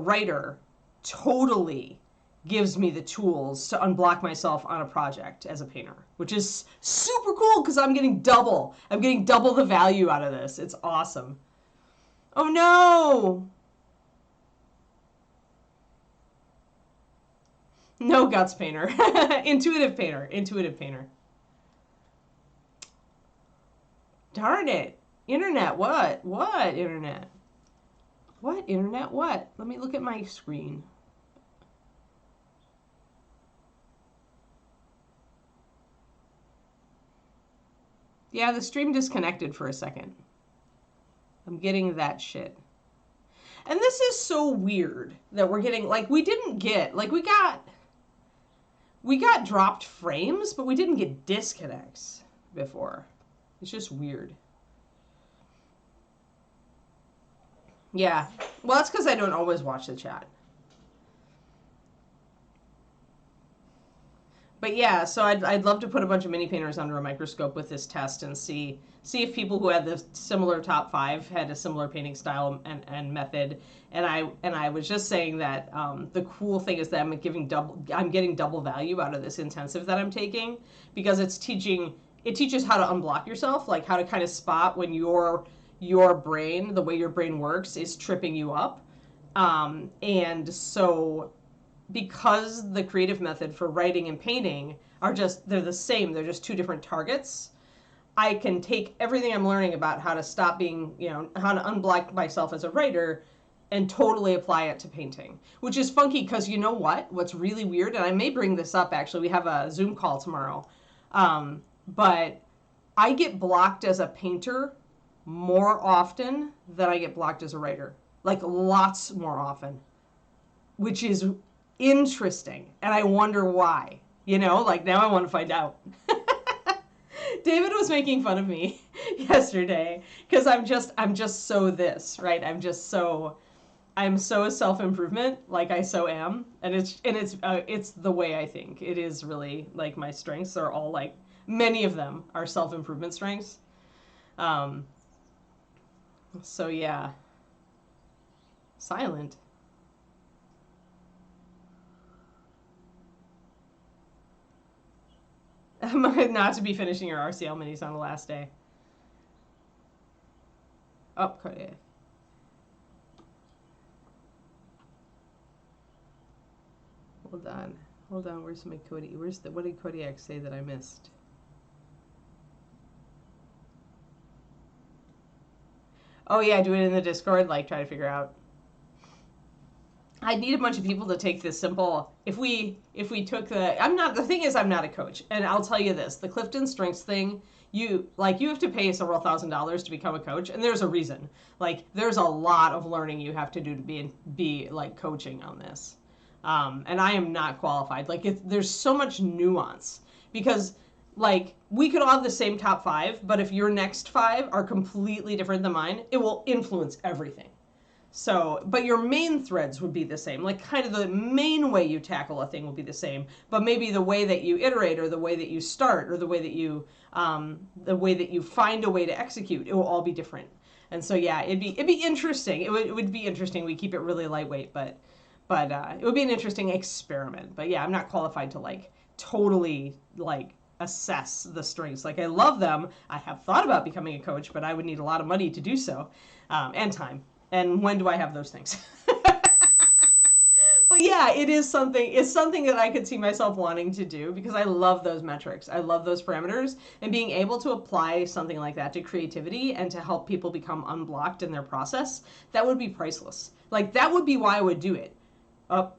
writer totally gives me the tools to unblock myself on a project as a painter, which is super cool because I'm getting double. I'm getting double the value out of this. It's awesome. Oh no! No guts painter. Intuitive painter. Intuitive painter. Darn it. Internet, what? What, internet? What, internet, what? Let me look at my screen. Yeah, the stream disconnected for a second. I'm getting that shit. And this is so weird that we're getting, like, we didn't get, like, we got dropped frames, but we didn't get disconnects before. It's just weird. Yeah. Well, that's because I don't always watch the chat. But yeah, so I'd love to put a bunch of mini painters under a microscope with this test and see if people who had the similar top 5 had a similar painting style and method. And I was just saying that the cool thing is that I'm getting double value out of this intensive that I'm taking, because it teaches how to unblock yourself, like how to kind of spot when your brain, the way your brain works, is tripping you up. And so, because the creative method for writing and painting they're the same, they're just 2 different targets, I can take everything I'm learning about how to stop being, how to unblock myself as a writer and totally apply it to painting, which is funky because you know what's really weird, and I may bring this up actually, we have a Zoom call tomorrow, but I get blocked as a painter more often than I get blocked as a writer, like lots more often, which is interesting, and I wonder why. Like now I want to find out. David was making fun of me yesterday because I'm just so this, right? I'm so self-improvement, like I so am, and it's the way I think. It is really like my strengths are all like, many of them are self-improvement strengths. So yeah. Silent. Not to be finishing your RCL minis on the last day. Oh, Kodiak. Hold on. Where's my Cody? What did Kodiak say that I missed? Oh yeah, do it in the Discord. Like, try to figure out. I need a bunch of people to take this simple. If we took the thing is I'm not a coach, and I'll tell you this, the Clifton Strengths thing, you have to pay several $1,000s to become a coach, and there's a reason. Like, there's a lot of learning you have to do to be like coaching on this. And I am not qualified. Like, there's so much nuance, because like, we could all have the same top 5, but if your next 5 are completely different than mine, it will influence everything. So, but your main threads would be the same. Like, kind of the main way you tackle a thing will be the same, but maybe the way that you iterate, or the way that you start, or the way that you find a way to execute, it will all be different. And so, yeah, it'd be interesting. It would be interesting. We keep it really lightweight, but it would be an interesting experiment. But yeah, I'm not qualified to like totally like assess the strengths. Like, I love them. I have thought about becoming a coach, but I would need a lot of money to do so, and time. And when do I have those things? But yeah, it's something that I could see myself wanting to do, because I love those metrics. I love those parameters, and being able to apply something like that to creativity and to help people become unblocked in their process, that would be priceless. Like, that would be why I would do it. I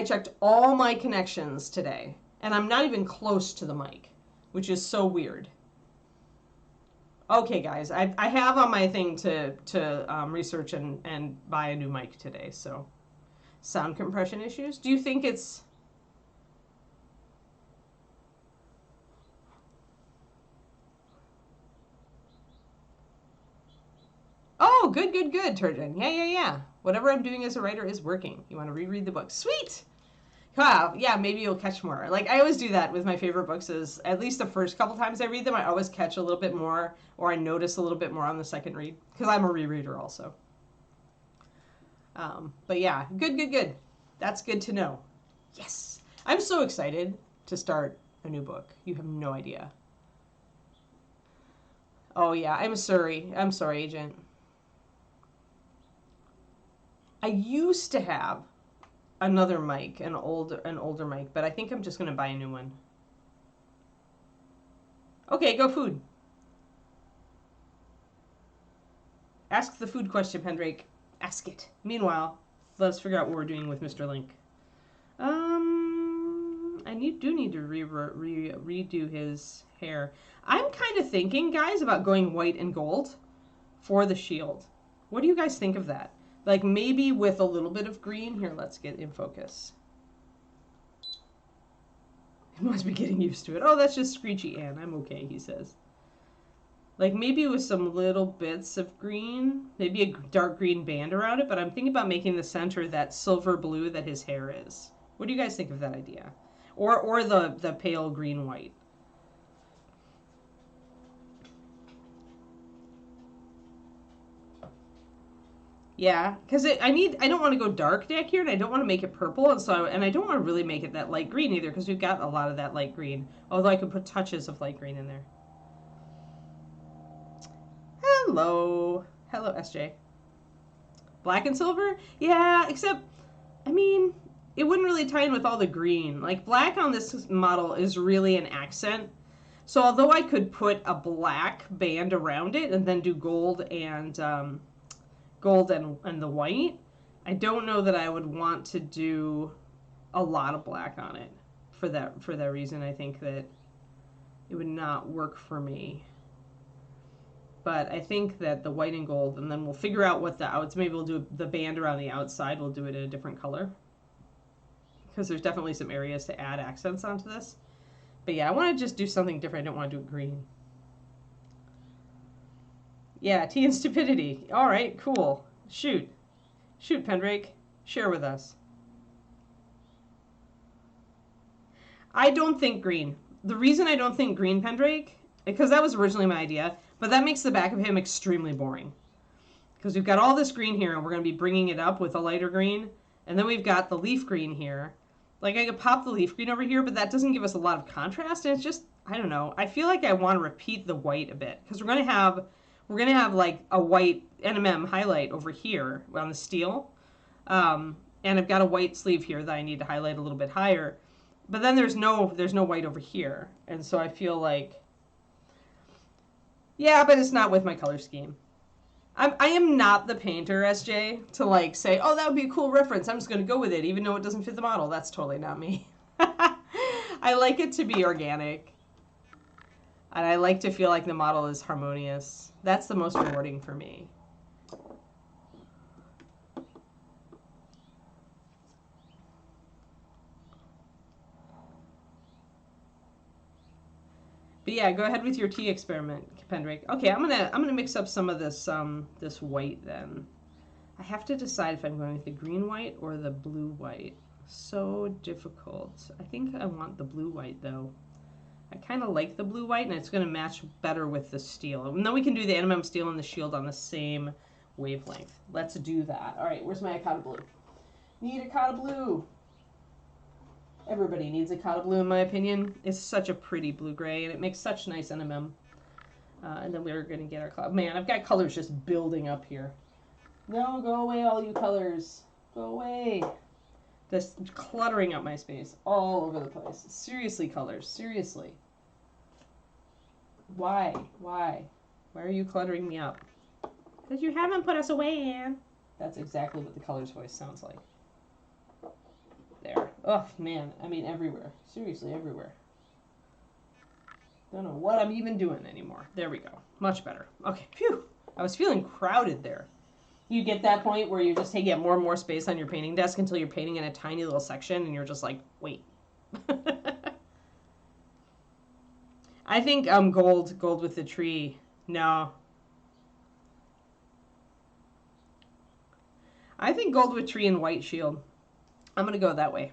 checked all my connections today, and I'm not even close to the mic, which is so weird. Okay, guys, I have on my thing to research and buy a new mic today, so. Sound compression issues? Do you think it's... Oh, good, Turgeon. Yeah. Whatever I'm doing as a writer is working. You want to reread the book. Sweet! Wow, yeah, maybe you'll catch more. Like, I always do that with my favorite books, is at least the first couple times I read them, I always catch a little bit more, or I notice a little bit more on the second read, because I'm a rereader also. But yeah, good, good, good. That's good to know. Yes. I'm so excited to start a new book. You have no idea. Oh yeah, I'm sorry. I'm sorry, Agent. I used to have another mic, an older mic, but I think I'm just gonna buy a new one. Okay, go food. Ask the food question, Pendrake. Ask it. Meanwhile, let's figure out what we're doing with Mr. Link. I do need to redo his hair. I'm kind of thinking, guys, about going white and gold for the shield. What do you guys think of that? Like maybe with a little bit of green. Here, let's get in focus. He must be getting used to it. Oh, that's just Screechy Ann. I'm okay, he says. Like maybe with some little bits of green, maybe a dark green band around it, but I'm thinking about making the center that silver blue that his hair is. What do you guys think of that idea? Or the pale green white? Yeah, because I don't want to go dark back here, and I don't want to make it purple, and I don't want to really make it that light green either, because we've got a lot of that light green. Although I could put touches of light green in there. Hello, hello, SJ. Black and silver? Yeah, except, I mean, it wouldn't really tie in with all the green. Like black on this model is really an accent. So although I could put a black band around it and then do gold and the white, I don't know that I would want to do a lot of black on it. For that reason, I think that it would not work for me. But I think that the white and gold, and then we'll figure out what the outs. Maybe we'll do the band around the outside. We'll do it in a different color because there's definitely some areas to add accents onto this. But yeah, I want to just do something different. I don't want to do it green. Yeah, tea and stupidity. All right, cool. Shoot, Pendrake. Share with us. I don't think green. The reason I don't think green, Pendrake, because that was originally my idea. But that makes the back of him extremely boring. Because we've got all this green here, and we're going to be bringing it up with a lighter green. And then we've got the leaf green here. Like, I could pop the leaf green over here, but that doesn't give us a lot of contrast. And it's just, I don't know. I feel like I want to repeat the white a bit. Because we're going to have, like, a white NMM highlight over here on the steel. And I've got a white sleeve here that I need to highlight a little bit higher. But then there's no white over here. And so I feel like, yeah, but it's not with my color scheme. I am not the painter, SJ, to like say, oh, that would be a cool reference. I'm just going to go with it, even though it doesn't fit the model. That's totally not me. I like it to be organic. And I like to feel like the model is harmonious. That's the most rewarding for me. But yeah, go ahead with your tea experiment, Pendrake. Okay, I'm gonna mix up some of this this white then. I have to decide if I'm going with the green white or the blue white. So difficult. I think I want the blue white though. I kind of like the blue white, and it's gonna match better with the steel. And then we can do the NMM steel and the shield on the same wavelength. Let's do that. All right, where's my Akata blue? Need Akata blue. Everybody needs Akata blue, in my opinion. It's such a pretty blue-gray, and it makes such nice NMM. And then we're going to get our color. Man, I've got colors just building up here. No, go away, all you colors. Go away. Just cluttering up my space all over the place. Seriously, colors. Seriously. Why? Why? Why are you cluttering me up? Because you haven't put us away, Anne. That's exactly what the colors voice sounds like. There. Oh, man. I mean, everywhere. Seriously, everywhere. Don't know what I'm even doing anymore. There we go. Much better. Okay. Phew. I was feeling crowded there. You get that point where you just get more and more space on your painting desk until you're painting in a tiny little section and you're just like, wait. I think gold with the tree. No. I think gold with tree and white shield. I'm going to go that way.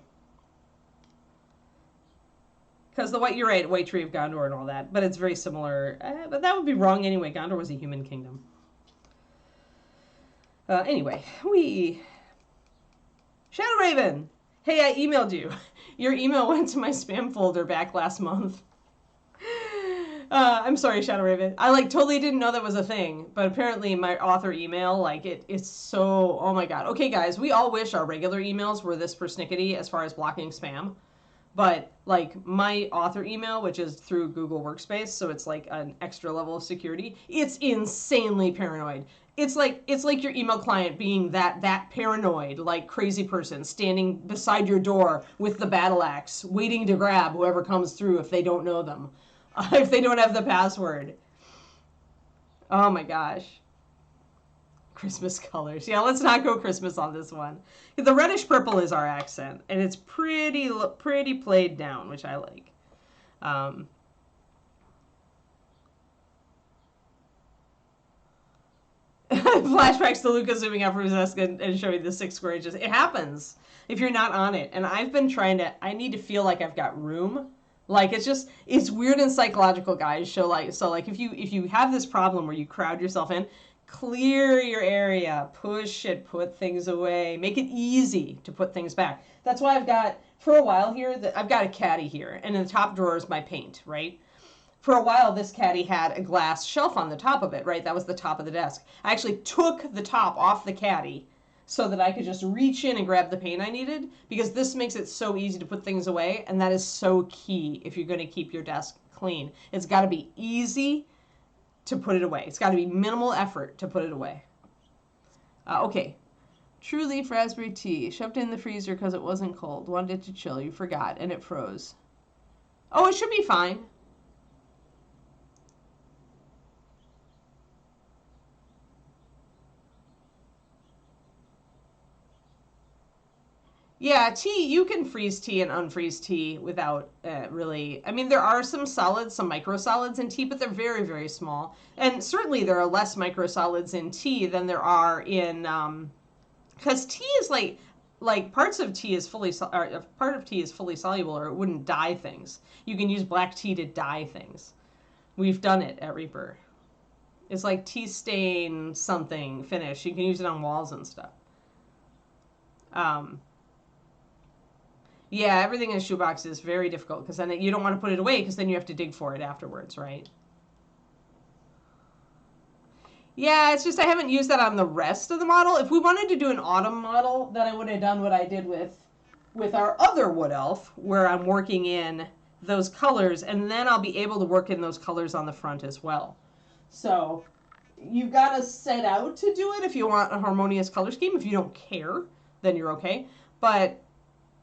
Because the white, you're right, white tree of Gondor and all that, but it's very similar. But that would be wrong anyway. Gondor was a human kingdom. Anyway, we Shadow Raven! Hey, I emailed you. Your email went to my spam folder back last month. I'm sorry, Shadow Raven. I like totally didn't know that was a thing, but apparently my author email, like it's so, oh my god. Okay, guys, we all wish our regular emails were this persnickety as far as blocking spam, but like my author email, which is through Google Workspace, so it's like an extra level of security, it's insanely paranoid. It's like your email client being that paranoid, like crazy person standing beside your door with the battle axe, waiting to grab whoever comes through if they don't know them. If they don't have the password. Oh my gosh. Christmas colors. Yeah, let's not go Christmas on this one. The reddish purple is our accent, and it's pretty played down, which I like. Um, Flashbacks to Luca zooming out from his desk and showing the 6 square inches. It happens if you're not on it. And I've been trying to, I need to feel like I've got room. Like it's weird and psychological, guys. So like if you have this problem where you crowd yourself in, clear your area, push it, put things away, make it easy to put things back. That's why I've got, for a while here, I've got a caddy here, and in the top drawer is my paint, right? For a while, this caddy had a glass shelf on the top of it, right? That was the top of the desk. I actually took the top off the caddy so that I could just reach in and grab the paint I needed, because this makes it so easy to put things away, and that is so key if you're going to keep your desk clean. It's got to be easy to put it away. It's got to be minimal effort to put it away. Okay. True Leaf Raspberry Tea. Shoved it in the freezer because it wasn't cold. Wanted it to chill. You forgot, and it froze. Oh, it should be fine. Yeah, tea, you can freeze tea and unfreeze tea without really. I mean, there are some solids, some microsolids in tea, but they're very, very small. And certainly there are less microsolids in tea than there are in, because tea is like parts of tea is fully, or part of tea is fully soluble, or it wouldn't dye things. You can use black tea to dye things. We've done it at Reaper. It's like tea stain something finish. You can use it on walls and stuff. Um, Yeah, everything in a shoebox is very difficult because then you don't want to put it away because then you have to dig for it afterwards, right? Yeah, it's just I haven't used that on the rest of the model. If we wanted to do an autumn model, then I would have done what I did with our other wood elf, where I'm working in those colors, and then I'll be able to work in those colors on the front as well. So you've got to set out to do it if you want a harmonious color scheme. If you don't care, then you're okay. But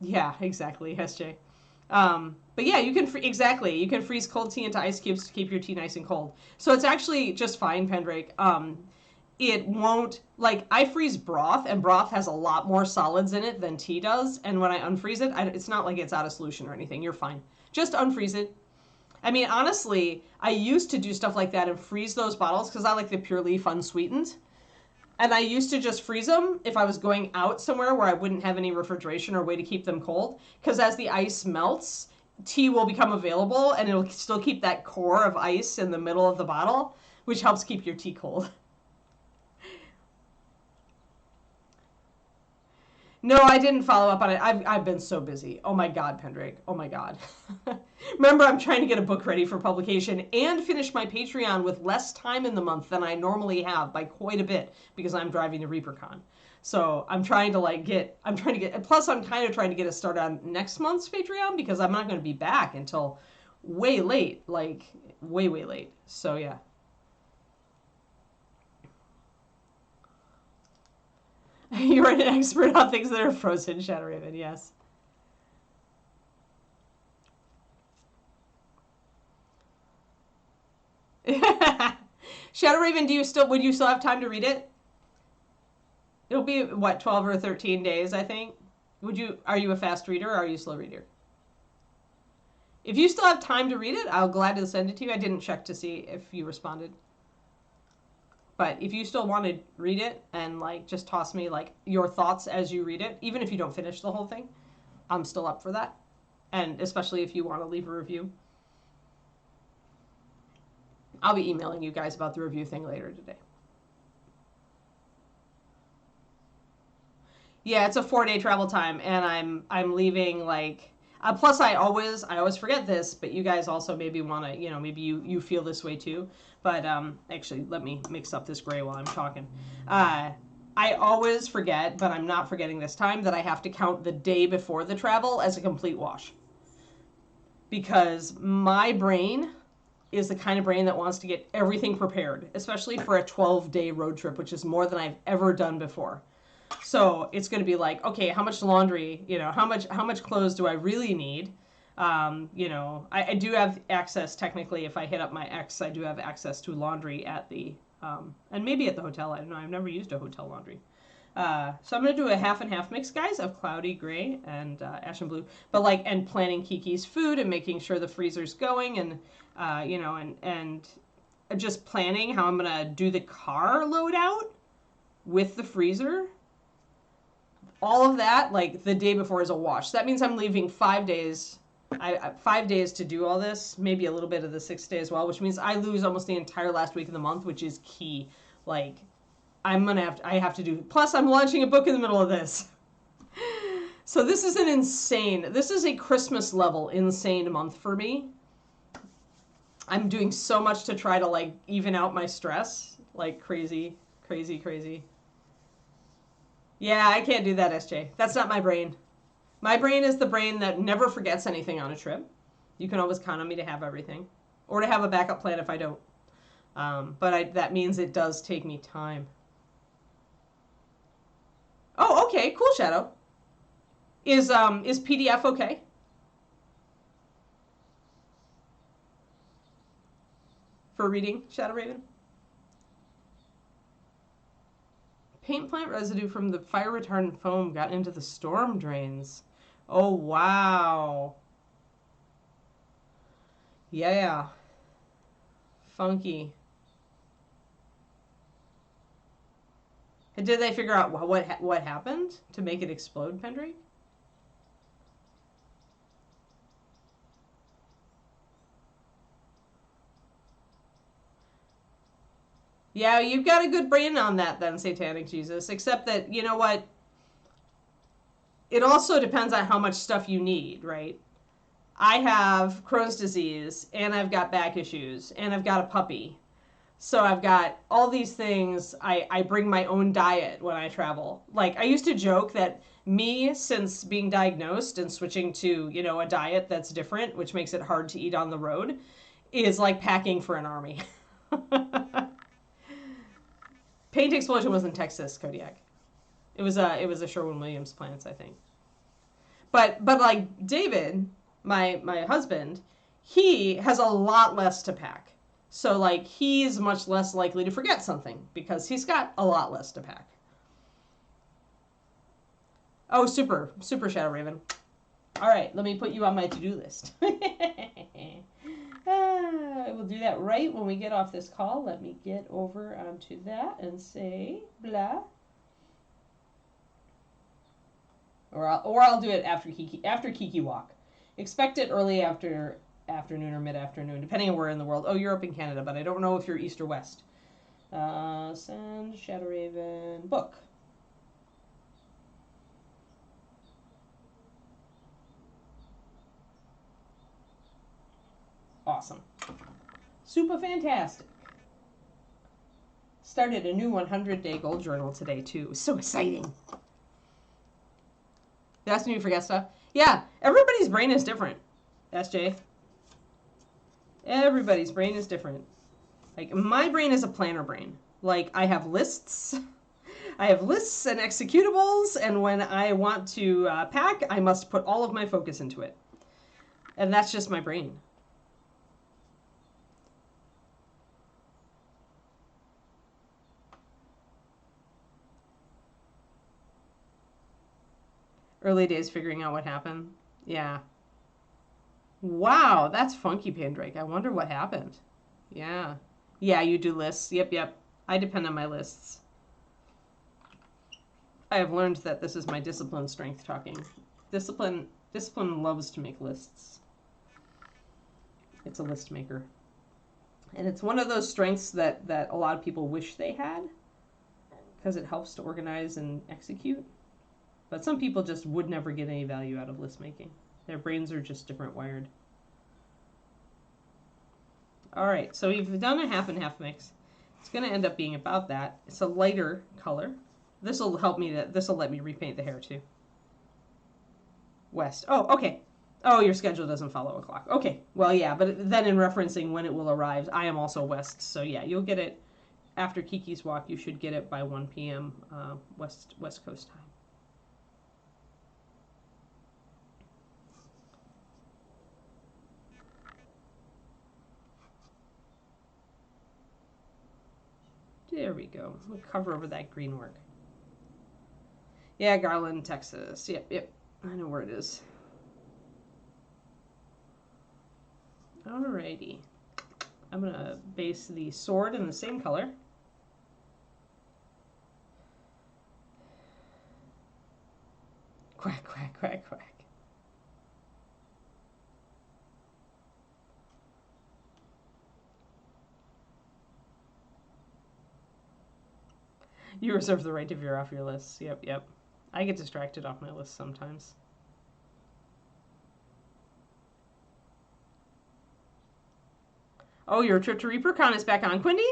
yeah, exactly, SJ. But yeah, you can exactly, you can freeze cold tea into ice cubes to keep your tea nice and cold. So it's actually just fine, Pendrake. It won't, like, I freeze broth, and broth has a lot more solids in it than tea does. And when I unfreeze it, it's not like it's out of solution or anything. You're fine. Just unfreeze it. I mean, honestly, I used to do stuff like that and freeze those bottles because I like the Pure Leaf unsweetened. And I used to just freeze them if I was going out somewhere where I wouldn't have any refrigeration or way to keep them cold. Because as the ice melts, tea will become available and it'll still keep that core of ice in the middle of the bottle, which helps keep your tea cold. No, I didn't follow up on it. I've been so busy. Oh my God, Pendrake. Oh my God. Remember, I'm trying to get a book ready for publication and finish my Patreon with less time in the month than I normally have by quite a bit because I'm driving to ReaperCon. So I'm trying to get, plus I'm kind of trying to get a start on next month's Patreon because I'm not going to be back until way late, like way, way late. So yeah. You're an expert on things that are frozen, Shadow Raven, yes. Shadow Raven, would you still have time to read it? It'll be what, 12 or 13 days, I think. Are you a fast reader or are you a slow reader? If you still have time to read it, I'll gladly send it to you. I didn't check to see if you responded. But if you still want to read it and like just toss me like your thoughts as you read it, even if you don't finish the whole thing, I'm still up for that. And especially if you want to leave a review. I'll be emailing you guys about the review thing later today. Yeah, it's a 4-day travel time, and I'm leaving like. Plus, I always forget this, but you guys also maybe want to, maybe you feel this way too. But actually, let me mix up this gray while I'm talking. I always forget, but I'm not forgetting this time, that I have to count the day before the travel as a complete wash, because my brain is the kind of brain that wants to get everything prepared, especially for a 12-day road trip, which is more than I've ever done before. So it's going to be like, okay, how much laundry, how much clothes do I really need? I do have access, technically, if I hit up my ex, I do have access to laundry at the, and maybe at the hotel. I don't know. I've never used a hotel laundry. So I'm going to do a half and half mix, guys, of cloudy gray and ash and blue. But and planning Kiki's food and making sure the freezer's going, and, and just planning how I'm going to do the car load out with the freezer. All of that, the day before, is a wash. So that means I'm leaving 5 days. 5 days to do all this, maybe a little bit of the 6th day as well, which means I lose almost the entire last week of the month, which is key. I have to do. Plus, I'm launching a book in the middle of this. So this is this is a Christmas level insane month for me. I'm doing so much to try to even out my stress, crazy, crazy, crazy. Yeah, I can't do that, SJ. That's not my brain. My brain is the brain that never forgets anything on a trip. You can always count on me to have everything, or to have a backup plan if I don't. But that means it does take me time. Oh, okay, cool, Shadow. Is PDF okay? For reading, Shadow Raven? Paint plant residue from the fire retardant foam got into the storm drains. Oh, wow. Yeah. Funky. Did they figure out what happened to make it explode, Pendrake? Yeah, you've got a good brain on that then, Satanic Jesus. Except that, you know what? It also depends on how much stuff you need, right? I have Crohn's disease, and I've got back issues, and I've got a puppy. So I've got all these things. I bring my own diet when I travel. I used to joke that me, since being diagnosed and switching to, a diet that's different, which makes it hard to eat on the road, is like packing for an army. Paint explosion was in Texas, Kodiak. It was a Sherwin-Williams plants, I think. But David, my husband, he has a lot less to pack. So he's much less likely to forget something because he's got a lot less to pack. Oh, super Shadow Raven. All right, let me put you on my to-do list. I will do that right when we get off this call. Let me get over onto that and say blah. Or I'll do it after Kiki walk. Expect it early afternoon or mid-afternoon, depending on where in the world. Oh, you're up in Canada, but I don't know if you're east or west. Send Shadow Raven book. Awesome. Super fantastic. Started a new 100-day goal journal today, too. So exciting. That's new, forget stuff. Yeah, everybody's brain is different, SJ. Everybody's brain is different. My brain is a planner brain. I have lists. I have lists and executables, and when I want to pack, I must put all of my focus into it. And that's just my brain. Early days figuring out what happened. Yeah. Wow, that's funky, Pandrake. I wonder what happened. Yeah. Yeah, you do lists. Yep. I depend on my lists. I have learned that this is my discipline strength talking. Discipline loves to make lists. It's a list maker. And it's one of those strengths that a lot of people wish they had, because it helps to organize and execute. But some people just would never get any value out of list making. Their brains are just different wired. All right, so we've done a half and half mix. It's going to end up being about that. It's a lighter color. This will help me. This will let me repaint the hair too. West. Oh, okay. Oh, your schedule doesn't follow a clock. Okay. Well, yeah, but then in referencing when it will arrive, I am also west. So yeah, you'll get it after Kiki's walk. You should get it by 1 p.m. West Coast time. There we go. We'll cover over that green work. Yeah, Garland, Texas. Yep. I know where it is. Alrighty. I'm going to base the sword in the same color. Quack, quack, quack, quack. You reserve the right to veer off your list. Yep. I get distracted off my list sometimes. Oh, your trip to ReaperCon is back on, Quindy?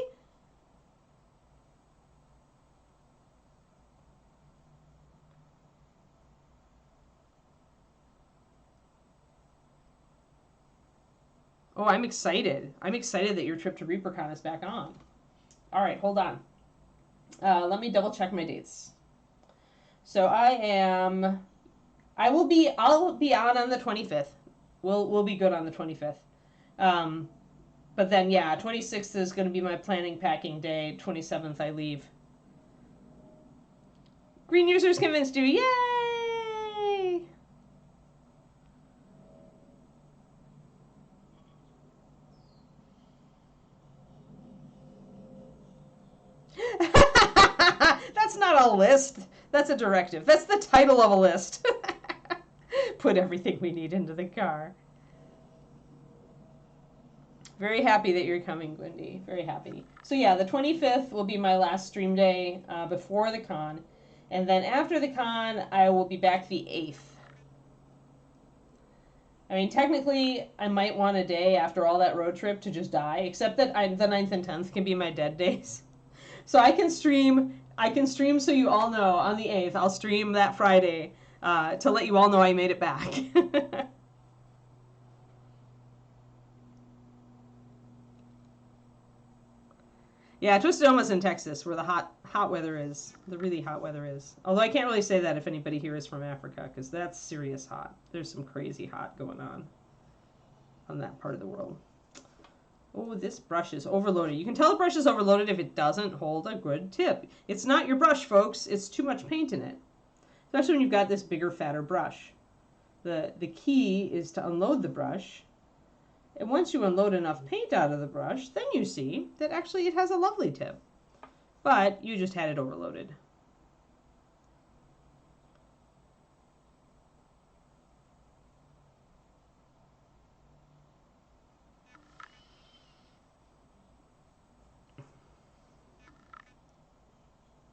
Oh, I'm excited. I'm excited that your trip to ReaperCon is back on. All right, hold on. Let me double check my dates. So I'll be on the 25th. We'll be good on the 25th. But then, yeah, 26th is going to be my planning packing day. 27th, I leave. Green users convinced you. Yay! That's not a list. That's a directive. That's the title of a list. Put everything we need into the car. Very happy that you're coming, Gwendy. Very happy. So yeah, the 25th will be my last stream day before the con. And then after the con, I will be back the 8th. I mean, technically, I might want a day after all that road trip to just die, except that the 9th and 10th can be my dead days. So I can stream so you all know on the 8th. I'll stream that Friday to let you all know I made it back. Yeah, Twisted Almost in Texas, where the hot weather is. The really hot weather is. Although I can't really say that if anybody here is from Africa, because that's serious hot. There's some crazy hot going on that part of the world. Oh, this brush is overloaded. You can tell the brush is overloaded if it doesn't hold a good tip. It's not your brush, folks. It's too much paint in it. Especially when you've got this bigger, fatter brush. The key is to unload the brush. And once you unload enough paint out of the brush, then you see that actually it has a lovely tip. But you just had it overloaded.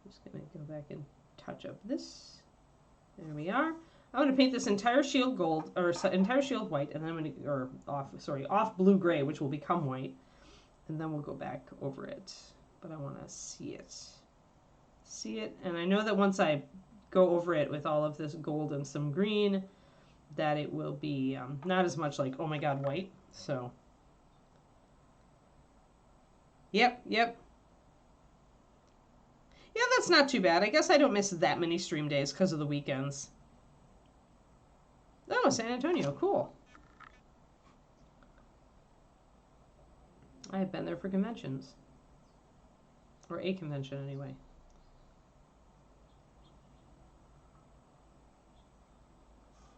Just going to go back and touch up this. There we are. I'm going to paint this entire shield gold, or entire shield white, and then I'm going to, or off blue gray, which will become white, and then we'll go back over it. But I want to see it. See it, and I know that once I go over it with all of this gold and some green, that it will be not as much like, oh my god, white. So, yep. Yeah, that's not too bad. I guess I don't miss that many stream days because of the weekends. Oh, San Antonio, cool. I have been there for conventions. Or a convention, anyway.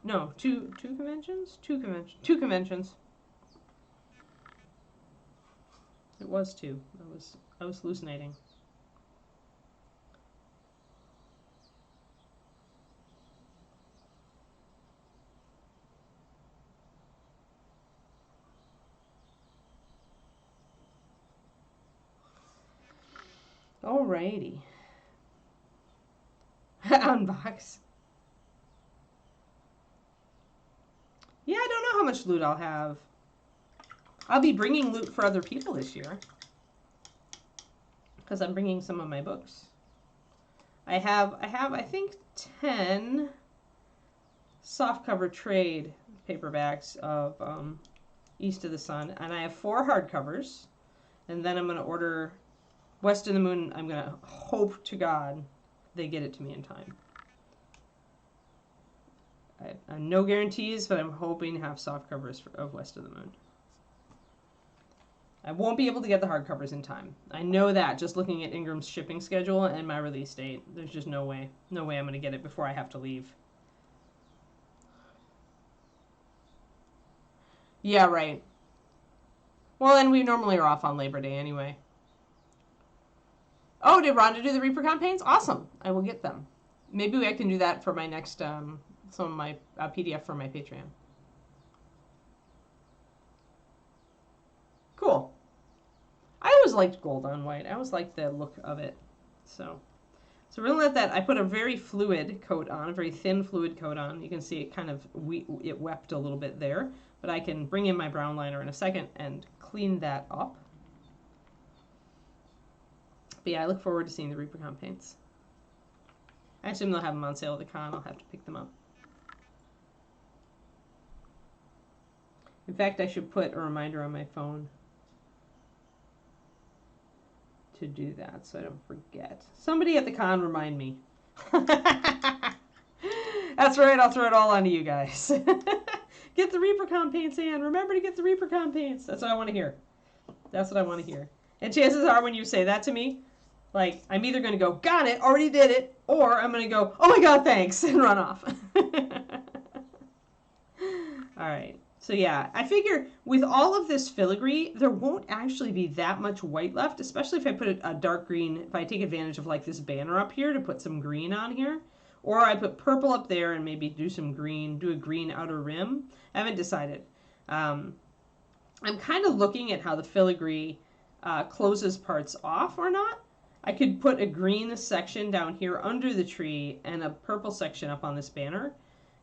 No, two conventions? Two conventions. It was two. I was hallucinating. Alrighty. Unbox. Yeah, I don't know how much loot I'll have. I'll be bringing loot for other people this year. Because I'm bringing some of my books. I have, I think, 10 softcover trade paperbacks of East of the Sun. And I have 4 hardcovers. And then I'm going to order West of the Moon. I'm going to hope to God they get it to me in time. I have no guarantees, but I'm hoping to have softcovers of West of the Moon. I won't be able to get the hardcovers in time. I know that just looking at Ingram's shipping schedule and my release date. There's just no way. No way I'm going to get it before I have to leave. Yeah, right. Well, and we normally are off on Labor Day anyway. Oh, did Rhonda do the Reaper campaigns? Awesome. I will get them. Maybe I can do that for my next, some of my PDF for my Patreon. Cool. I always liked gold on white. I always liked the look of it. So we're going to let that, I put a very fluid coat on, a very thin fluid coat on. You can see it kind of, it wept a little bit there. But I can bring in my brown liner in a second and clean that up. But yeah, I look forward to seeing the Reaper campaigns. I assume they'll have them on sale at the con. I'll have to pick them up. In fact, I should put a reminder on my phone to do that so I don't forget. Somebody at the con remind me. That's right, I'll throw it all onto you guys. Get the Reaper campaigns in. Remember to get the Reaper campaigns. That's what I want to hear. That's what I want to hear. And chances are when you say that to me, like, I'm either going to go, got it, already did it, or I'm going to go, oh my god, thanks, and run off. All right. So yeah, I figure with all of this filigree, there won't actually be that much white left, especially if I put a dark green, if I take advantage of like this banner up here to put some green on here. Or I put purple up there and maybe do some green, do a green outer rim. I haven't decided. I'm kind of looking at how the filigree closes parts off or not. I could put a green section down here under the tree and a purple section up on this banner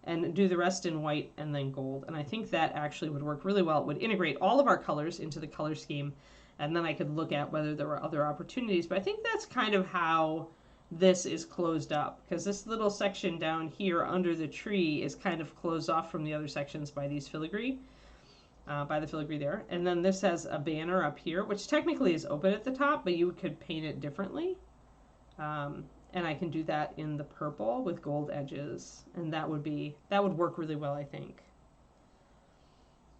and do the rest in white and then gold. And I think that actually would work really well. It would integrate all of our colors into the color scheme. And then I could look at whether there were other opportunities. But I think that's kind of how this is closed up, because this little section down here under the tree is kind of closed off from the other sections by these filigree, by the filigree there. And then this has a banner up here, which technically is open at the top, but you could paint it differently. And I can do that in the purple with gold edges, and that would work really well, I think.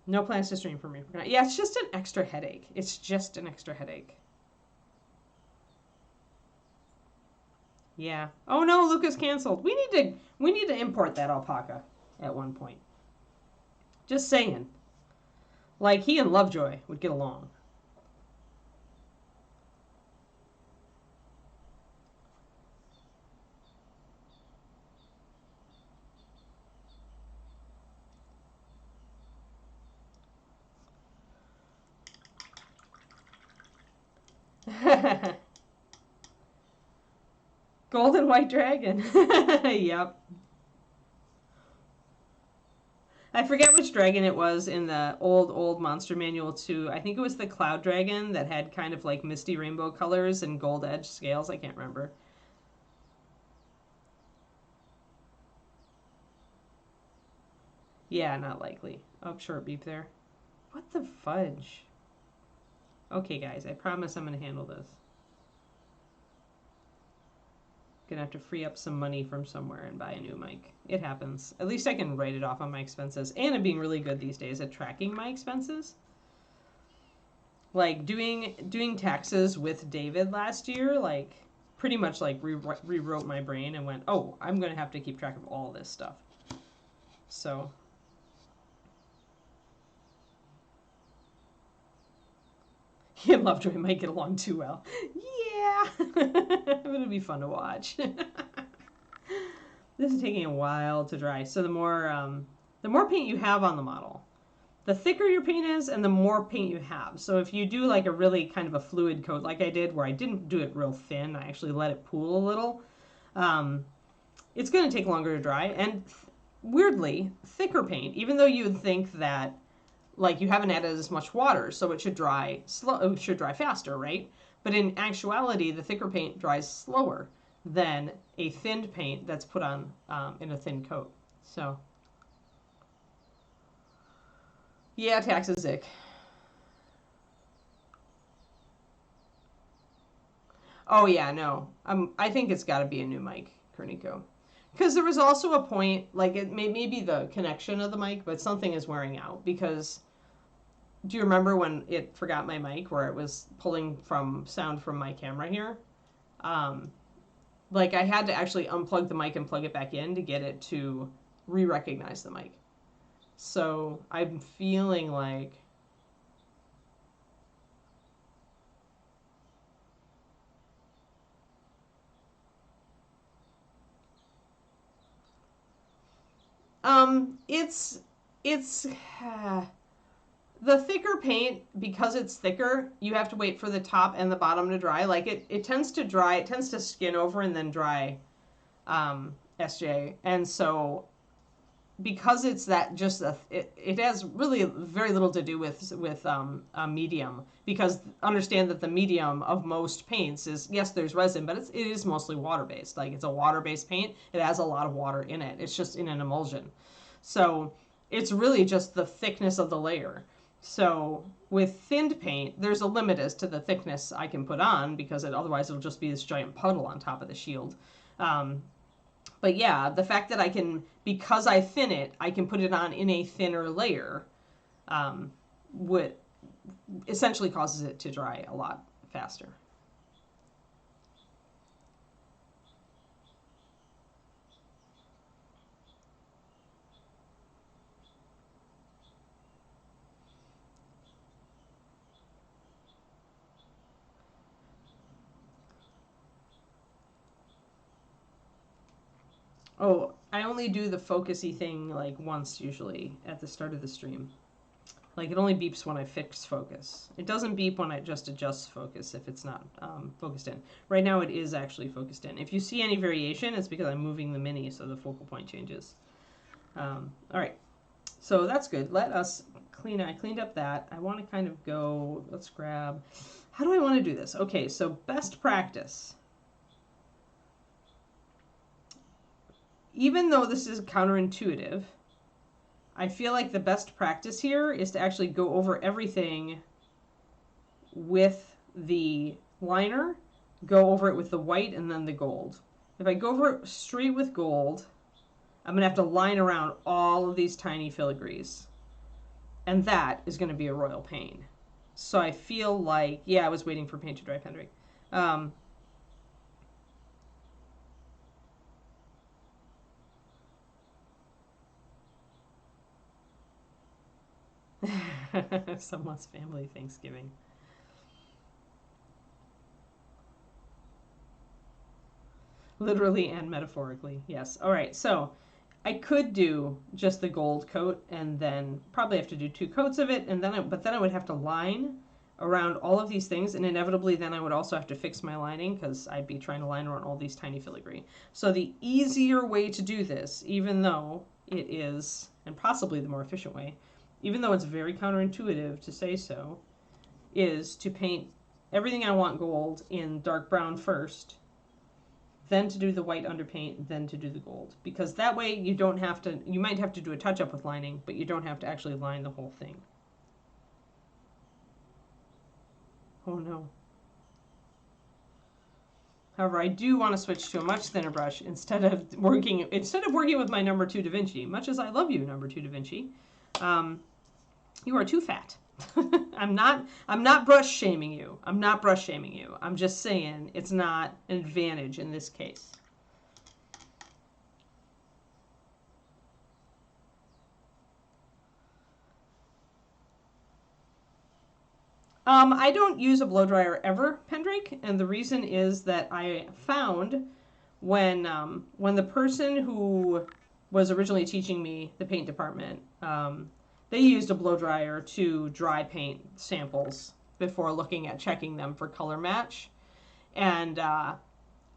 No plans to stream for me. Yeah, it's just an extra headache. It's just an extra headache. Yeah. Oh no, Lucas canceled. We need to import that alpaca at one point. Just saying. Like, he and Lovejoy would get along. Golden White Dragon. Yep. I forget which dragon it was in the old Monster Manual too. I think it was the Cloud Dragon that had kind of like misty rainbow colors and gold edge scales. I can't remember. Yeah, not likely. Oh, short beep there. What the fudge? Okay, guys, I promise I'm going to handle this. Gonna have to free up some money from somewhere and buy a new mic. It happens. At least I can write it off on my expenses. And I'm being really good these days at tracking my expenses. Like doing taxes with David last year, like pretty much like rewrote my brain and went, oh, I'm gonna have to keep track of all this stuff. So he and Lovejoy might get along too well. Yeah, it'll be fun to watch. This is taking a while to dry. So the more paint you have on the model, the thicker your paint is, and the more paint you have. So if you do like a really kind of a fluid coat, like I did, where I didn't do it real thin, I actually let it pool a little. It's going to take longer to dry, and weirdly, thicker paint, even though you would think that like you haven't added as much water, so it should dry slow, it should dry faster, right? But in actuality, the thicker paint dries slower than a thinned paint that's put on in a thin coat. So, yeah, taxes ick. Oh yeah, no. I think it's got to be a new mic, Kerniko. Because there was also a point, like it may be the connection of the mic, but something is wearing out. Because do you remember when it forgot my mic, where it was pulling from sound from my camera here? Um, like I had to actually unplug the mic and plug it back in to get it to re-recognize the mic. So I'm feeling like it's the thicker paint, because it's thicker, you have to wait for the top and the bottom to dry. Like it tends to dry, it tends to skin over and then dry, SJ. And so because it's that just it has really very little to do with a medium, because understand that the medium of most paints is, yes, there's resin, but it is mostly water based. Like it's a water based paint, it has a lot of water in it, it's just in an emulsion. So it's really just the thickness of the layer. So with thinned paint, there's a limit as to the thickness I can put on, because otherwise it'll just be this giant puddle on top of the shield. But yeah, the fact that I can, because I thin it, I can put it on in a thinner layer, would essentially causes it to dry a lot faster. Oh, I only do the focusy thing like once usually at the start of the stream. Like it only beeps when I fix focus. It doesn't beep when I just adjust focus if it's not focused in. Right now it is actually focused in. If you see any variation, it's because I'm moving the mini so the focal point changes. All right, so that's good. Let us clean. I cleaned up that. I want to kind of go. Let's grab. How do I want to do this? Okay, so best practice. Even though this is counterintuitive, I feel like the best practice here is to actually go over everything with the liner, go over it with the white and then the gold. If I go over it straight with gold, I'm going to have to line around all of these tiny filigrees. And that is going to be a royal pain. So I feel like, yeah, I was waiting for paint to dry, Pendrick. Someone's family Thanksgiving. Literally and metaphorically, yes. All right, so I could do just the gold coat and then probably have to do 2 coats of it, and then but then I would have to line around all of these things, and inevitably then I would also have to fix my lining because I'd be trying to line around all these tiny filigree. So the easier way to do this, even though it is, and possibly the more efficient way, even though it's very counterintuitive to say so, is to paint everything I want gold in dark brown first, then to do the white underpaint, then to do the gold. Because that way you don't have to, you might have to do a touch up with lining, but you don't have to actually line the whole thing. Oh no. However, I do want to switch to a much thinner brush instead of working with my number 2 Da Vinci. Much as I love you, number 2 Da Vinci, you are too fat. I'm not brush shaming you. I'm not brush shaming you. I'm just saying it's not an advantage in this case. I don't use a blow dryer ever, Pendrake, and the reason is that I found when the person who was originally teaching me the paint department, they used a blow dryer to dry paint samples before looking at checking them for color match. And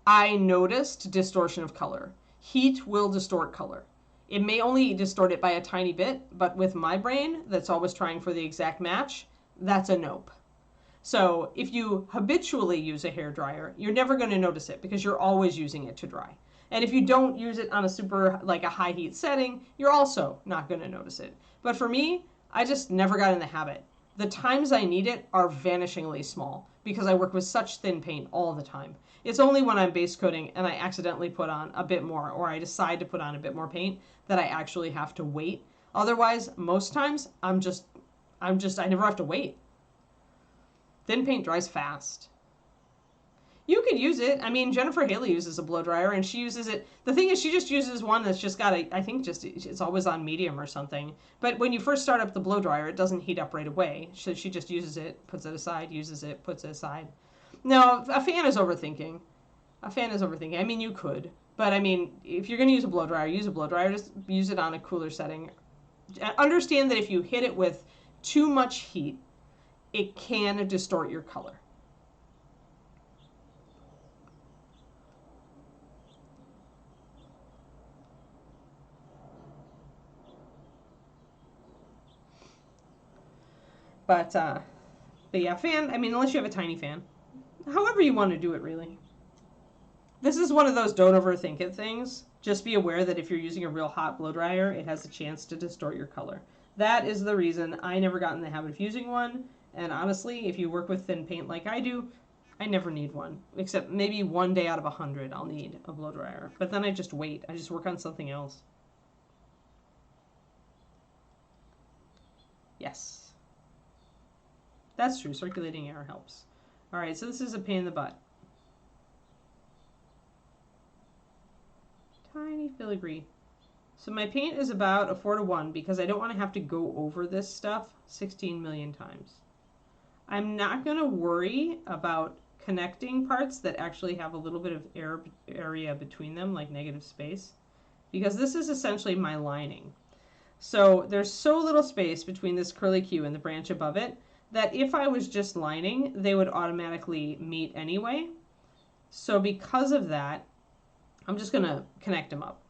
I noticed distortion of color. Heat will distort color. It may only distort it by a tiny bit, but with my brain that's always trying for the exact match, that's a nope. So if you habitually use a hairdryer, you're never going to notice it because you're always using it to dry. And if you don't use it on a super, like a high heat setting, you're also not going to notice it. But for me, I just never got in the habit. The times I need it are vanishingly small because I work with such thin paint all the time. It's only when I'm base coating and I accidentally put on a bit more, or I decide to put on a bit more paint, that I actually have to wait. Otherwise, most times I never have to wait. Thin paint dries fast. You could use it. I mean, Jennifer Haley uses a blow dryer, and she uses it. The thing is, she just uses one that's just got I think just it's always on medium or something. But when you first start up the blow dryer, it doesn't heat up right away. So she just uses it, puts it aside, uses it, puts it aside. No, a fan is overthinking. I mean, you could, but I mean, if you're going to use a blow dryer, use a blow dryer. Just use it on a cooler setting. Understand that if you hit it with too much heat, it can distort your color. But yeah, fan, I mean, unless you have a tiny fan. However you want to do it, really. This is one of those don't overthink it things. Just be aware that if you're using a real hot blow dryer, it has a chance to distort your color. That is the reason I never got in the habit of using one. And honestly, if you work with thin paint like I do, I never need one. Except maybe one day out of 100 I'll need a blow dryer. But then I just wait. I just work on something else. Yes. That's true. Circulating air helps. All right, so this is a pain in the butt. Tiny filigree. So my paint is about a 4:1 because I don't want to have to go over this stuff 16 million times. I'm not going to worry about connecting parts that actually have a little bit of area between them, like negative space, because this is essentially my lining. So there's so little space between this curly Q and the branch above it that if I was just lining, they would automatically meet anyway. So because of that, I'm just going to connect them up.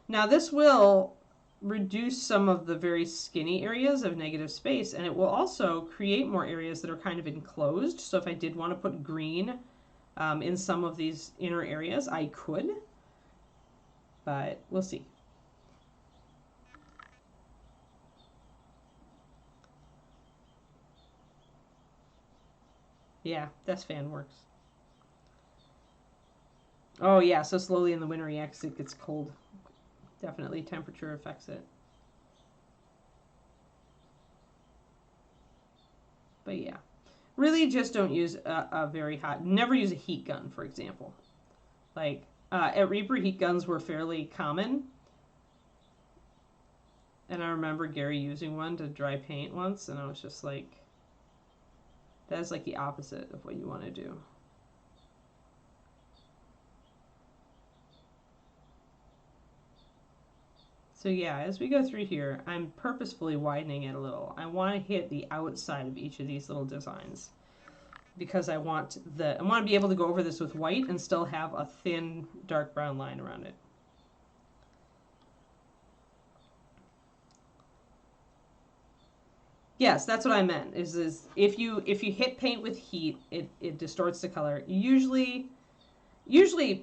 Now this will reduce some of the very skinny areas of negative space, and it will also create more areas that are kind of enclosed. So if I did want to put green in some of these inner areas, I could, but we'll see. Yeah, this fan works. Oh yeah, so slowly in the winter, yeah, 'cause it gets cold. Definitely temperature affects it. But yeah, really just don't use a very hot, never use a heat gun, for example. Like at Reaper, heat guns were fairly common. And I remember Gary using one to dry paint once, and I was just like, that's like the opposite of what you want to do. So yeah, as we go through here, I'm purposefully widening it a little. I want to hit the outside of each of these little designs because I want to be able to go over this with white and still have a thin dark brown line around it. Yes, that's what I meant. Is if you hit paint with heat, it distorts the color. Usually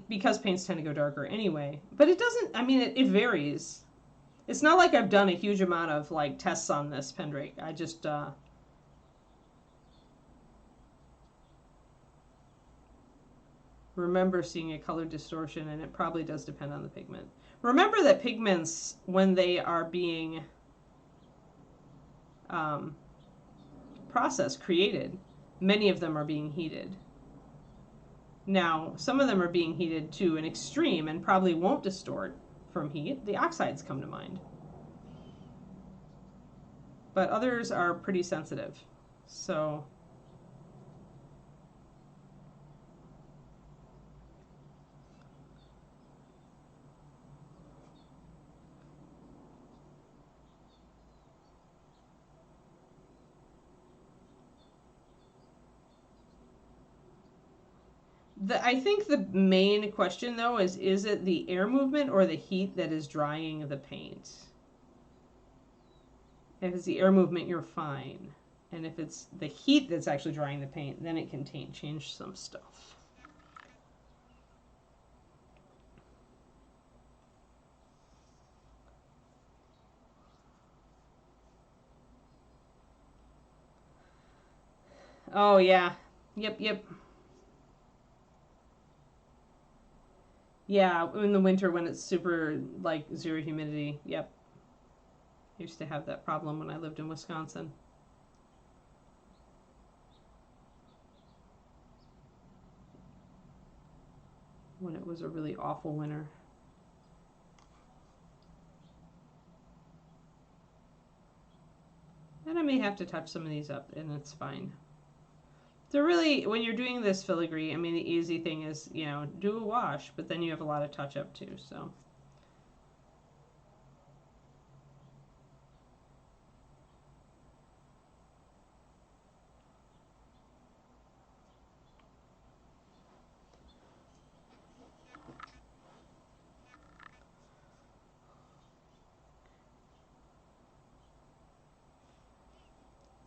because paints tend to go darker anyway. But it doesn't. I mean, it varies. It's not like I've done a huge amount of like tests on this pendrake. I just remember seeing a color distortion, and it probably does depend on the pigment. Remember that pigments, when they are being processed, created, many of them are being heated. Now, some of them are being heated to an extreme and probably won't distort from heat. The oxides come to mind. But others are pretty sensitive. So I think the main question, though, is it the air movement or the heat that is drying the paint? If it's the air movement, you're fine. And if it's the heat that's actually drying the paint, then it can change some stuff. Oh, yeah. Yep, yep. Yeah, in the winter when it's super, like, zero humidity. Yep. I used to have that problem when I lived in Wisconsin. When it was a really awful winter. And I may have to touch some of these up, and it's fine. So really, when you're doing this filigree, I mean, the easy thing is, you know, do a wash, but then you have a lot of touch up too, so.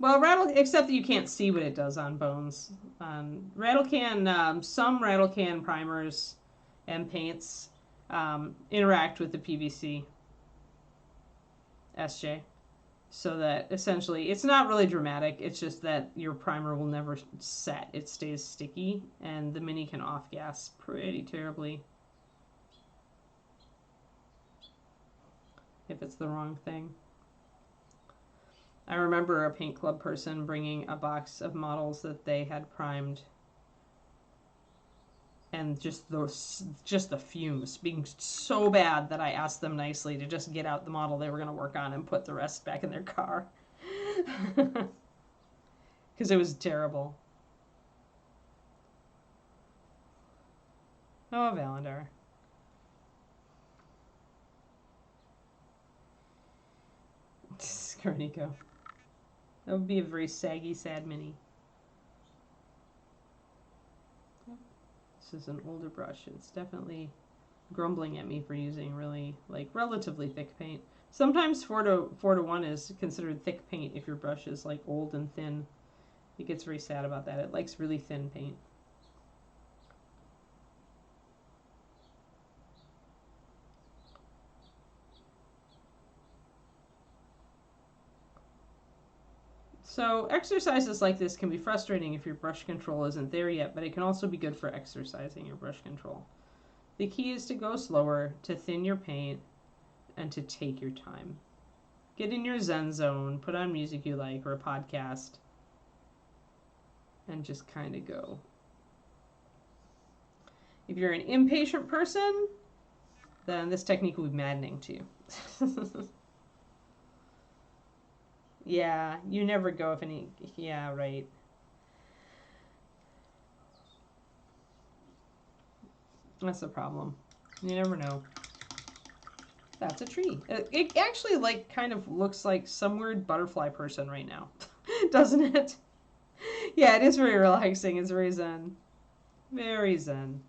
Well, except that you can't see what it does on bones. Rattle can, some rattle can primers and paints interact with the PVC SJ. So that essentially, it's not really dramatic. It's just that your primer will never set. It stays sticky, and the mini can off-gas pretty terribly if it's the wrong thing. I remember a paint club person bringing a box of models that they had primed, and just the fumes being so bad that I asked them nicely to just get out the model they were going to work on and put the rest back in their car. Because it was terrible. Oh, Valendar. Scarnico. That would be a very saggy, sad mini. This is an older brush. It's definitely grumbling at me for using really, like, relatively thick paint. Sometimes 4 to 1 is considered thick paint if your brush is, like, old and thin. It gets very sad about that. It likes really thin paint. So exercises like this can be frustrating if your brush control isn't there yet, but it can also be good for exercising your brush control. The key is to go slower, to thin your paint, and to take your time. Get in your Zen zone, put on music you like or a podcast, and just kind of go. If you're an impatient person, then this technique will be maddening to you. Yeah, you never go if any... Yeah, right. That's the problem. You never know. That's a tree. It actually, like, kind of looks like some weird butterfly person right now. Doesn't it? Yeah, it is very relaxing. It's very zen. Very zen.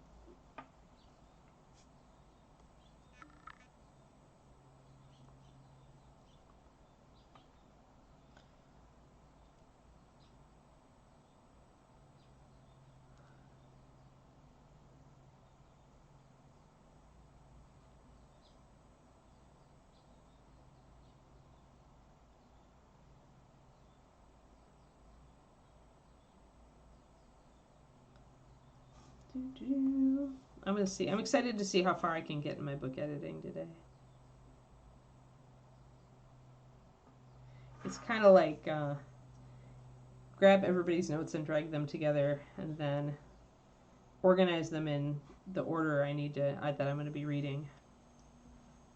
I'm gonna see. I'm excited to see how far I can get in my book editing today. It's kind of like grab everybody's notes and drag them together, and then organize them in the order I need to that I'm going to be reading,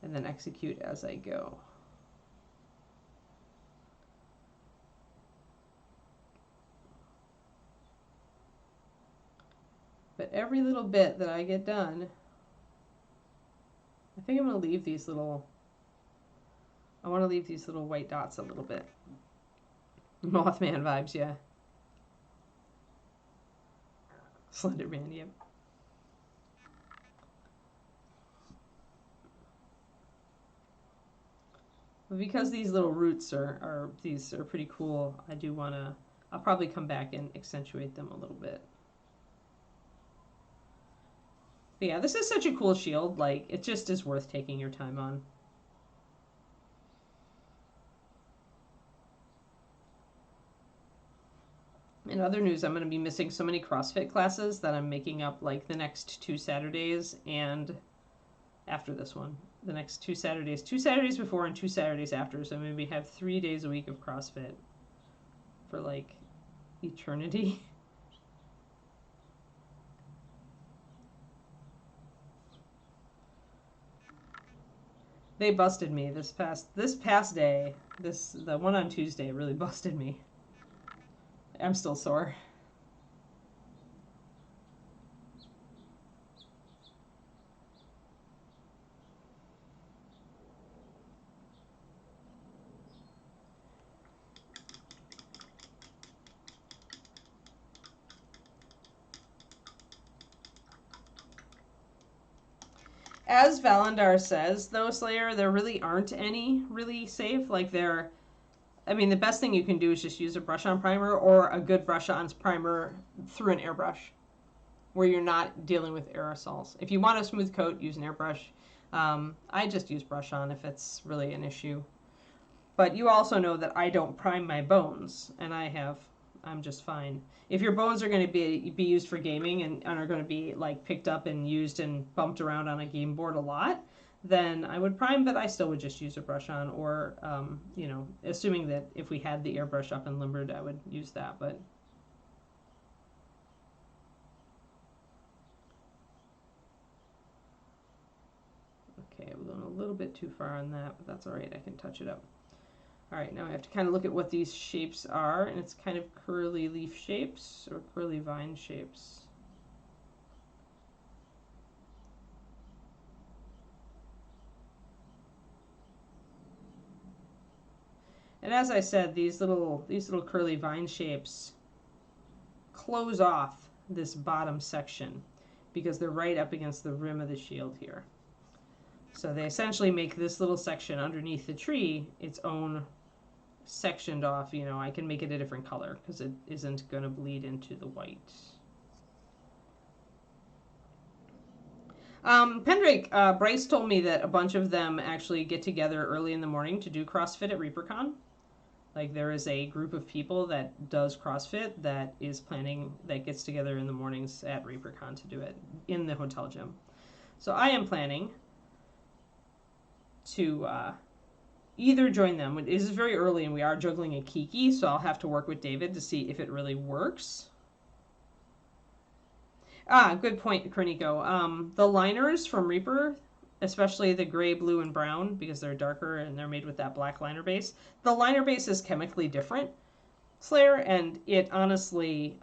and then execute as I go. But every little bit that I get done, I think I'm going to leave these little, I want to leave these little white dots a little bit. Mothman vibes, yeah. Slenderman, yep. But because these little roots these are pretty cool, I do want to, I'll probably come back and accentuate them a little bit. But yeah, this is such a cool shield, like, it just is worth taking your time on. In other news, I'm going to be missing so many CrossFit classes that I'm making up like the next 2 Saturdays and after this one. The next 2 Saturdays. 2 Saturdays before and 2 Saturdays after. So maybe have 3 days a week of CrossFit for like eternity. They busted me this past day. The one on Tuesday really busted me. I'm still sore. As Valandar says, though, Slayer, there really aren't any really safe. Like, I mean, the best thing you can do is just use a brush-on primer or a good brush-on primer through an airbrush where you're not dealing with aerosols. If you want a smooth coat, use an airbrush. I just use brush-on if it's really an issue. But you also know that I don't prime my bones, and I'm just fine. If your bones are going to be used for gaming and are going to be like picked up and used and bumped around on a game board a lot, then I would prime, but I still would just use a brush on, or you know, assuming that if we had the airbrush up and limbered, I would use that. But okay, we're going a little bit too far on that, but that's all right. I can touch it up. All right, now I have to kind of look at what these shapes are, and it's kind of curly leaf shapes or curly vine shapes. And as I said, these little curly vine shapes close off this bottom section because they're right up against the rim of the shield here. So they essentially make this little section underneath the tree its own sectioned off. You know, I can make it a different color because it isn't going to bleed into the white. Pendrake, Bryce told me that a bunch of them actually get together early in the morning to do CrossFit at ReaperCon. Like, there is a group of people that does CrossFit that gets together in the mornings at ReaperCon to do it in the hotel gym. So I am planning to either join them. It is very early and we are juggling a Kiki, so I'll have to work with David to see if it really works. Good point, Kerniko. The liners from Reaper, especially the gray, blue, and brown, because they're darker and they're made with that black liner base. The liner base is chemically different, Slayer, and it honestly,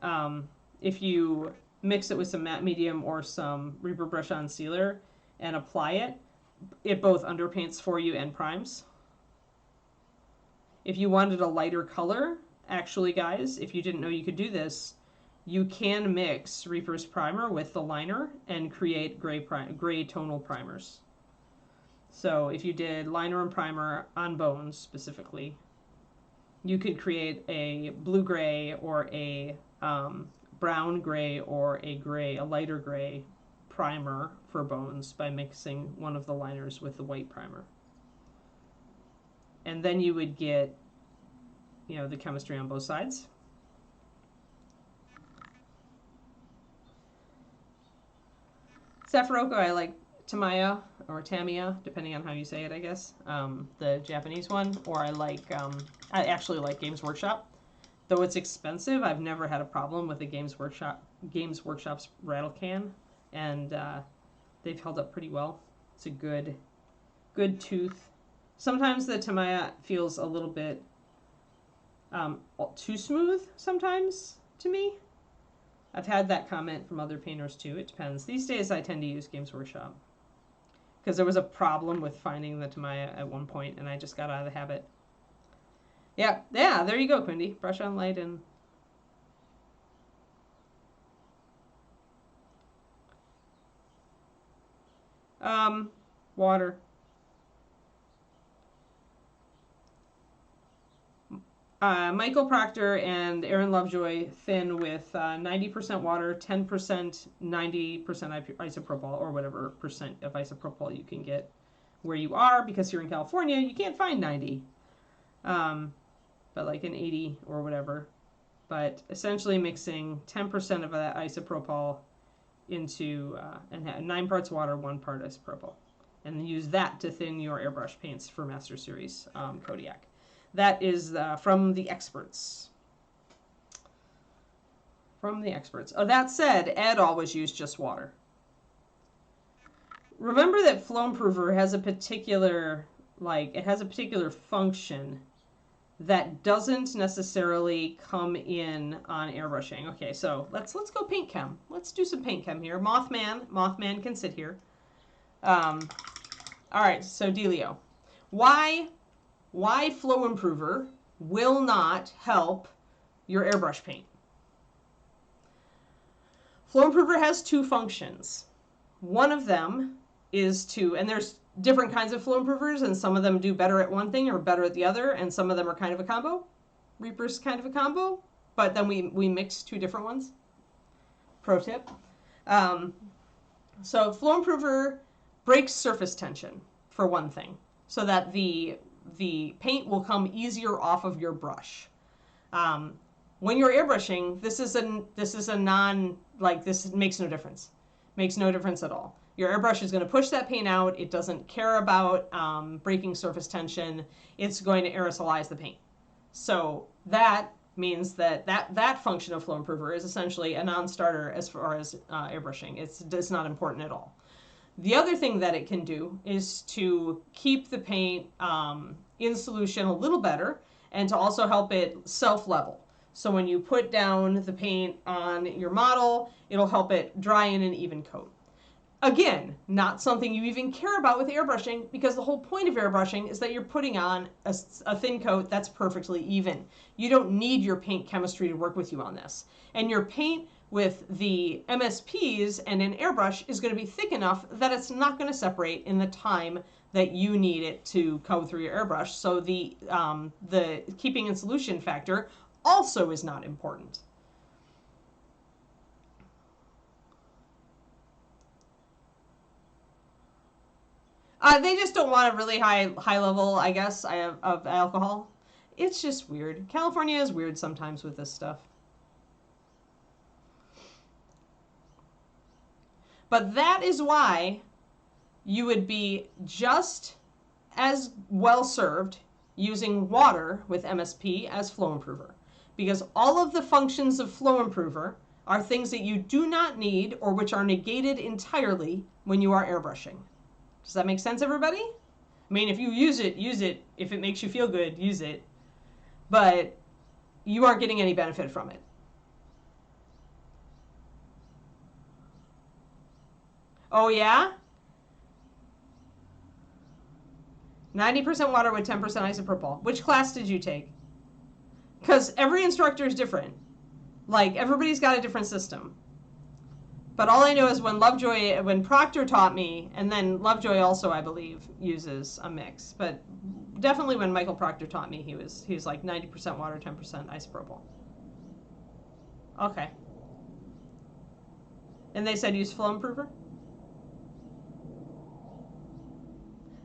if you mix it with some matte medium or some Reaper brush-on sealer and apply it, it both underpaints for you and primes. If you wanted a lighter color, actually, guys, if you didn't know you could do this, you can mix Reaper's primer with the liner and create gray tonal primers. So if you did liner and primer on bones specifically, you could create a blue-gray or a brown-gray or a lighter gray primer for bones by mixing one of the liners with the white primer. And then you would get, you know, the chemistry on both sides. Safaroko, I like Tamaya or Tamiya, depending on how you say it, I guess. The Japanese one, or I actually like Games Workshop. Though it's expensive, I've never had a problem with the Games Workshop's rattle can, and they've held up pretty well. It's a good tooth. Sometimes the Tamaya feels a little bit too smooth sometimes to me. I've had that comment from other painters too. It depends. These days I tend to use Games Workshop because there was a problem with finding the Tamaya at one point and I just got out of the habit. Yeah, there you go, Quindy. Brush on light and... water. Michael Proctor and Aaron Lovejoy thin with 90% water, 10%, 90% isopropyl, or whatever percent of isopropyl you can get where you are, because here in California you can't find 90, but like an 80 or whatever. But essentially mixing 10% of that isopropyl into and 9 parts water, 1 part isopropyl, and then use that to thin your airbrush paints for Master Series Kodiak. That is from the experts. From the experts. Oh, that said, Ed always used just water. Remember that Flow Improver has a particular, it has a particular function that doesn't necessarily come in on airbrushing. Okay, so let's go paint chem. Let's do some paint chem here. Mothman can sit here. All right, so Delio, why Flow Improver will not help your airbrush paint? Flow Improver has 2 functions. One of them is to, and there's different kinds of Flow Improvers, and some of them do better at one thing or better at the other, and some of them are kind of a combo. Reaper's kind of a combo, but then we mix 2 different ones. Pro tip. So Flow Improver breaks surface tension, for one thing, so that the paint will come easier off of your brush. When you're airbrushing, this is a non, this makes no difference. Makes no difference at all. Your airbrush is going to push that paint out. It doesn't care about breaking surface tension. It's going to aerosolize the paint. So that means that function of Flow Improver is essentially a non-starter as far as airbrushing. It's not important at all. The other thing that it can do is to keep the paint in solution a little better, and to also help it self-level. So when you put down the paint on your model, it'll help it dry in an even coat. Again, not something you even care about with airbrushing, because the whole point of airbrushing is that you're putting on a thin coat that's perfectly even. You don't need your paint chemistry to work with you on this. And your paint with the MSPs and an airbrush is going to be thick enough that it's not going to separate in the time that you need it to go through your airbrush. So the keeping in solution factor also is not important. They just don't want a really high level, I guess, of alcohol. It's just weird. California is weird sometimes with this stuff. But that is why you would be just as well served using water with MSP as Flow Improver. Because all of the functions of Flow Improver are things that you do not need, or which are negated entirely when you are airbrushing. Does that make sense, everybody? I mean, if you use it, use it. If it makes you feel good, use it. But you aren't getting any benefit from it. Oh, yeah? 90% water with 10% isopropyl. Which class did you take? Because every instructor is different. Everybody's got a different system. But all I know is when Proctor taught me, and then Lovejoy also, I believe, uses a mix. But definitely when Michael Proctor taught me, he was like 90% water, 10% isopropyl. Okay. And they said use Flow Improver?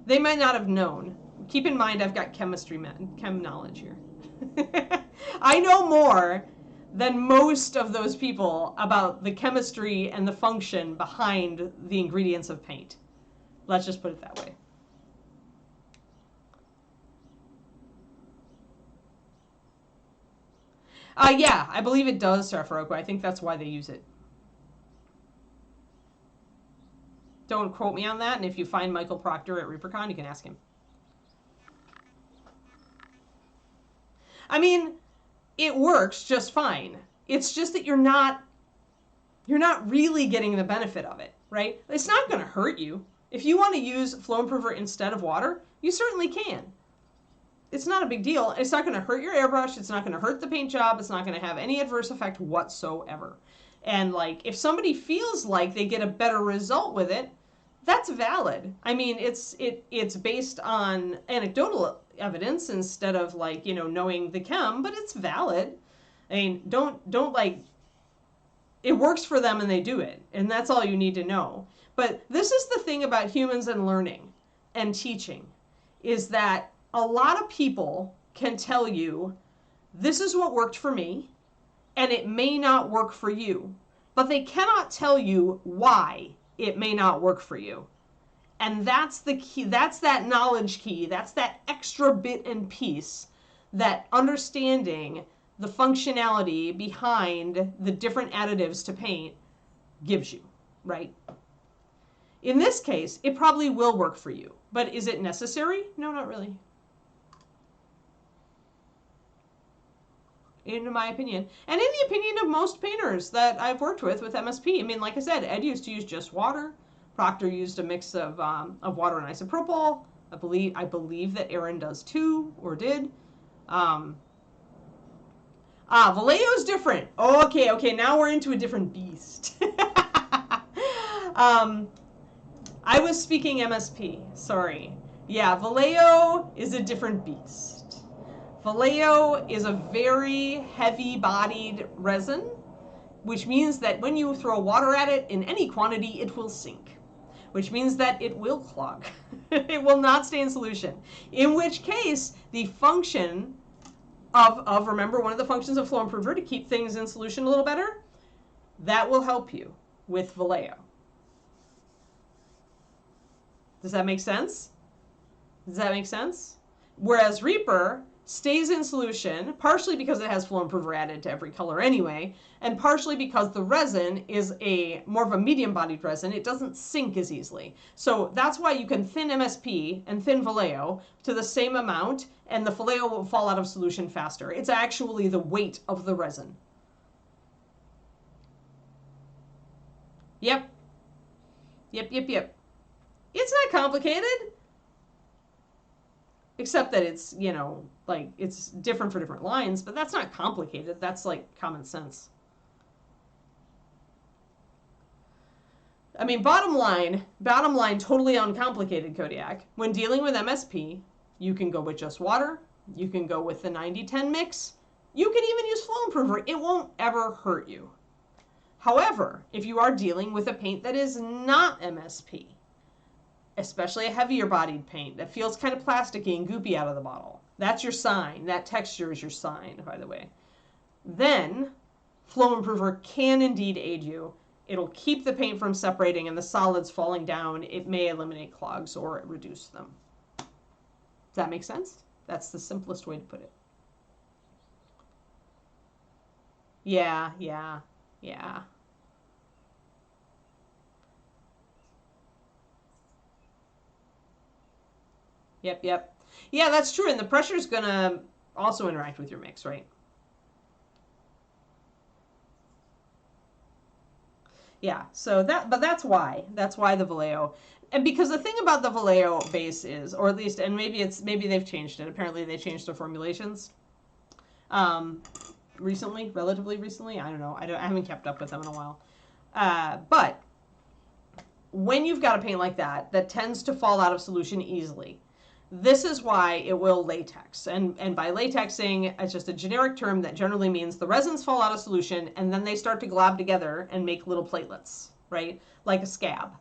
They might not have known. Keep in mind, I've got chem knowledge here. I know more than most of those people about the chemistry and the function behind the ingredients of paint. Let's just put it that way. Yeah, I believe it does, Sarfaroku. I think that's why they use it. Don't quote me on that, and if you find Michael Proctor at ReaperCon, you can ask him. I mean, it works just fine. It's just that you're not really getting the benefit of it, right? It's not going to hurt you. If you want to use Flow Improver instead of water, you certainly can. It's not a big deal. It's not going to hurt your airbrush. It's not going to hurt the paint job. It's not going to have any adverse effect whatsoever. And if somebody feels like they get a better result with it, that's valid. I mean, it's based on anecdotal evidence instead of like, knowing the chem, but it's valid. I mean, don't like, it works for them and they do it. And that's all you need to know. But this is the thing about humans and learning and teaching, is that a lot of people can tell you, this is what worked for me, and it may not work for you. But they cannot tell you why it may not work for you. And that's the key. That's that knowledge key. That's that extra bit and piece that understanding the functionality behind the different additives to paint gives you, right? In this case, it probably will work for you. But is it necessary? No, not really. In my opinion. And in the opinion of most painters that I've worked with MSP. I mean, like I said, Ed used to use just water. Proctor used a mix of water and isopropyl. I believe that Aaron does too, or did. Vallejo's different. Okay, now we're into a different beast. I was speaking MSP, sorry. Yeah, Vallejo is a different beast. Vallejo is a very heavy-bodied resin, which means that when you throw water at it in any quantity, it will sink, which means that it will clog. It will not stay in solution, in which case the function of remember, one of the functions of Flow Improver to keep things in solution a little better, that will help you with Vallejo. Does that make sense? Does that make sense? Whereas Reaper stays in solution, partially because it has Flow Improver added to every color anyway, and partially because the resin is more of a medium-bodied resin. It doesn't sink as easily. So that's why you can thin MSP and thin Vallejo to the same amount, and the Vallejo will fall out of solution faster. It's actually the weight of the resin. Yep. It's not complicated. Except that it's, like, it's different for different lines, but that's not complicated. That's, like, common sense. I mean, bottom line, totally uncomplicated, Kodiak. When dealing with MSP, you can go with just water. You can go with the 90-10 mix. You can even use Flow Improver. It won't ever hurt you. However, if you are dealing with a paint that is not MSP, especially a heavier bodied paint that feels kind of plasticky and goopy out of the bottle, that's your sign. That texture is your sign, by the way. Then Flow Improver can indeed aid you. It'll keep the paint from separating and the solids falling down. It may eliminate clogs or reduce them. Does that make sense? That's the simplest way to put it. Yeah. Yep. Yeah, that's true. And the pressure's going to also interact with your mix, right? Yeah, so but that's why the Vallejo. And because the thing about the Vallejo base is, or at least, and maybe they've changed it. Apparently they changed their formulations relatively recently. I don't know. I haven't kept up with them in a while. But when you've got a paint like that tends to fall out of solution easily, this is why it will latex. And by latexing, it's just a generic term that generally means the resins fall out of solution and then they start to glob together and make little platelets, right? Like a scab,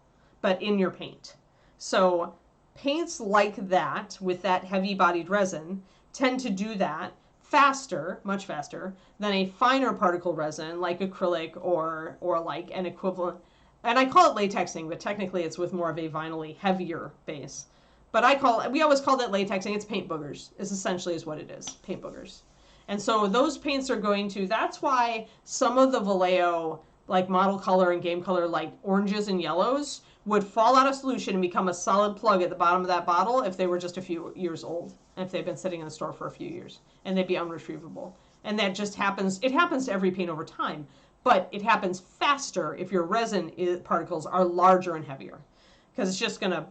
but in your paint. So paints like that with that heavy-bodied resin tend to do that faster, much faster, than a finer particle resin like acrylic or like an equivalent. And I call it latexing, but technically it's with more of a vinyl-y, heavier base. But we always called it latexing. It's paint boogers, is essentially what it is, paint boogers. And so those paints are that's why some of the Vallejo, like model color and game color, like oranges and yellows, would fall out of solution and become a solid plug at the bottom of that bottle if they were just a few years old, and if they've been sitting in the store for a few years, and they'd be unretrievable. And that just happens, it happens to every paint over time, but it happens faster if your resin particles are larger and heavier, because it's just going to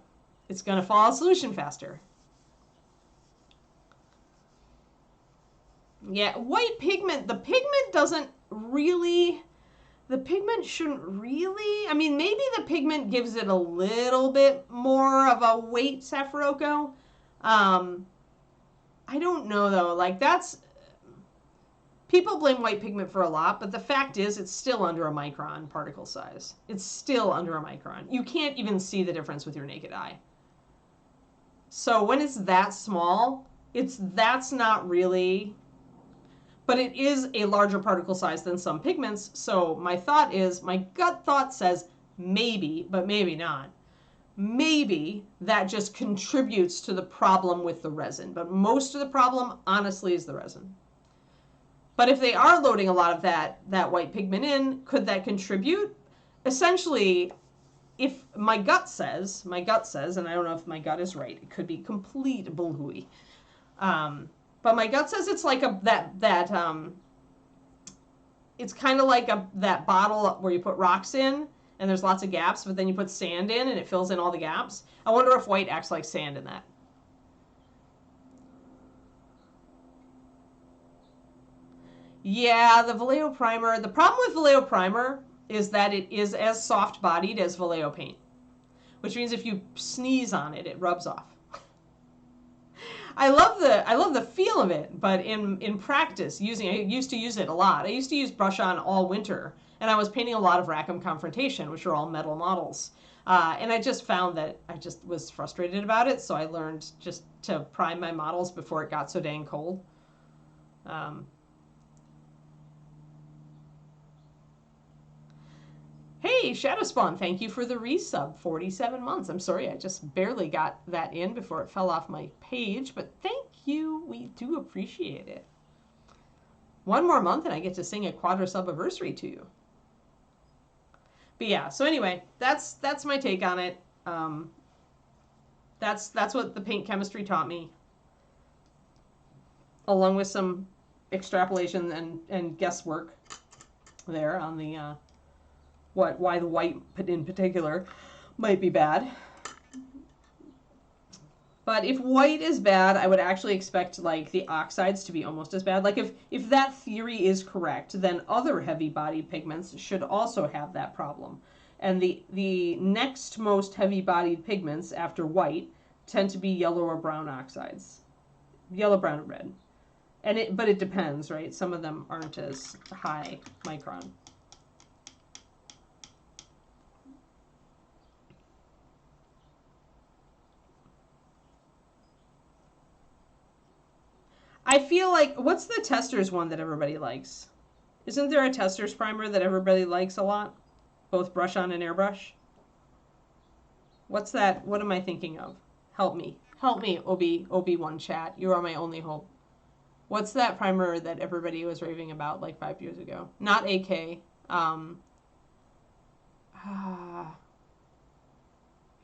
fall out of solution faster. Yeah, white pigment, the pigment shouldn't really, I mean, maybe the pigment gives it a little bit more of a weight, Safiroko. I don't know though. Like that's people blame white pigment for a lot, but the fact is it's still under a micron particle size. It's still under a micron. You can't even see the difference with your naked eye. So when it's that small, that's not really, but it is a larger particle size than some pigments. So my gut thought says maybe, but maybe not. Maybe that just contributes to the problem with the resin. But most of the problem, honestly, is the resin. But if they are loading a lot of that white pigment in, could that contribute? Essentially, if my gut says, and I don't know if my gut is right, it could be complete bullhooey. But my gut says it's like it's kind of like that bottle where you put rocks in and there's lots of gaps, but then you put sand in and it fills in all the gaps. I wonder if white acts like sand in that. Yeah, the Vallejo primer. The problem with Vallejo primer is that it is as soft-bodied as Vallejo paint, which means if you sneeze on it, it rubs off. I love the feel of it, but in practice, I used to use it a lot. I used to use brush on all winter, and I was painting a lot of Rackham Confrontation, which are all metal models. And I just found that I just was frustrated about it, so I learned just to prime my models before it got so dang cold. Hey, Shadow Spawn, thank you for the resub, 47 months. I'm sorry, I just barely got that in before it fell off my page, but thank you. We do appreciate it. One more month and I get to sing a quadra-subiversary to you. But yeah, so anyway, that's my take on it. That's what the paint chemistry taught me, along with some extrapolation and guesswork there on the why the white in particular might be bad. But if white is bad, I would actually expect like the oxides to be almost as bad. Like if that theory is correct, then other heavy body pigments should also have that problem. And the next most heavy bodied pigments after white tend to be yellow or brown oxides. Yellow, brown, and red. But it depends, right? Some of them aren't as high micron. I feel like, what's the Testors one that everybody likes? Isn't there a Testors primer that everybody likes a lot? Both brush on and airbrush? What's that? What am I thinking of? Help me. Help me, Obi-Wan chat. You are my only hope. What's that primer that everybody was raving about like 5 years ago? Not AK. I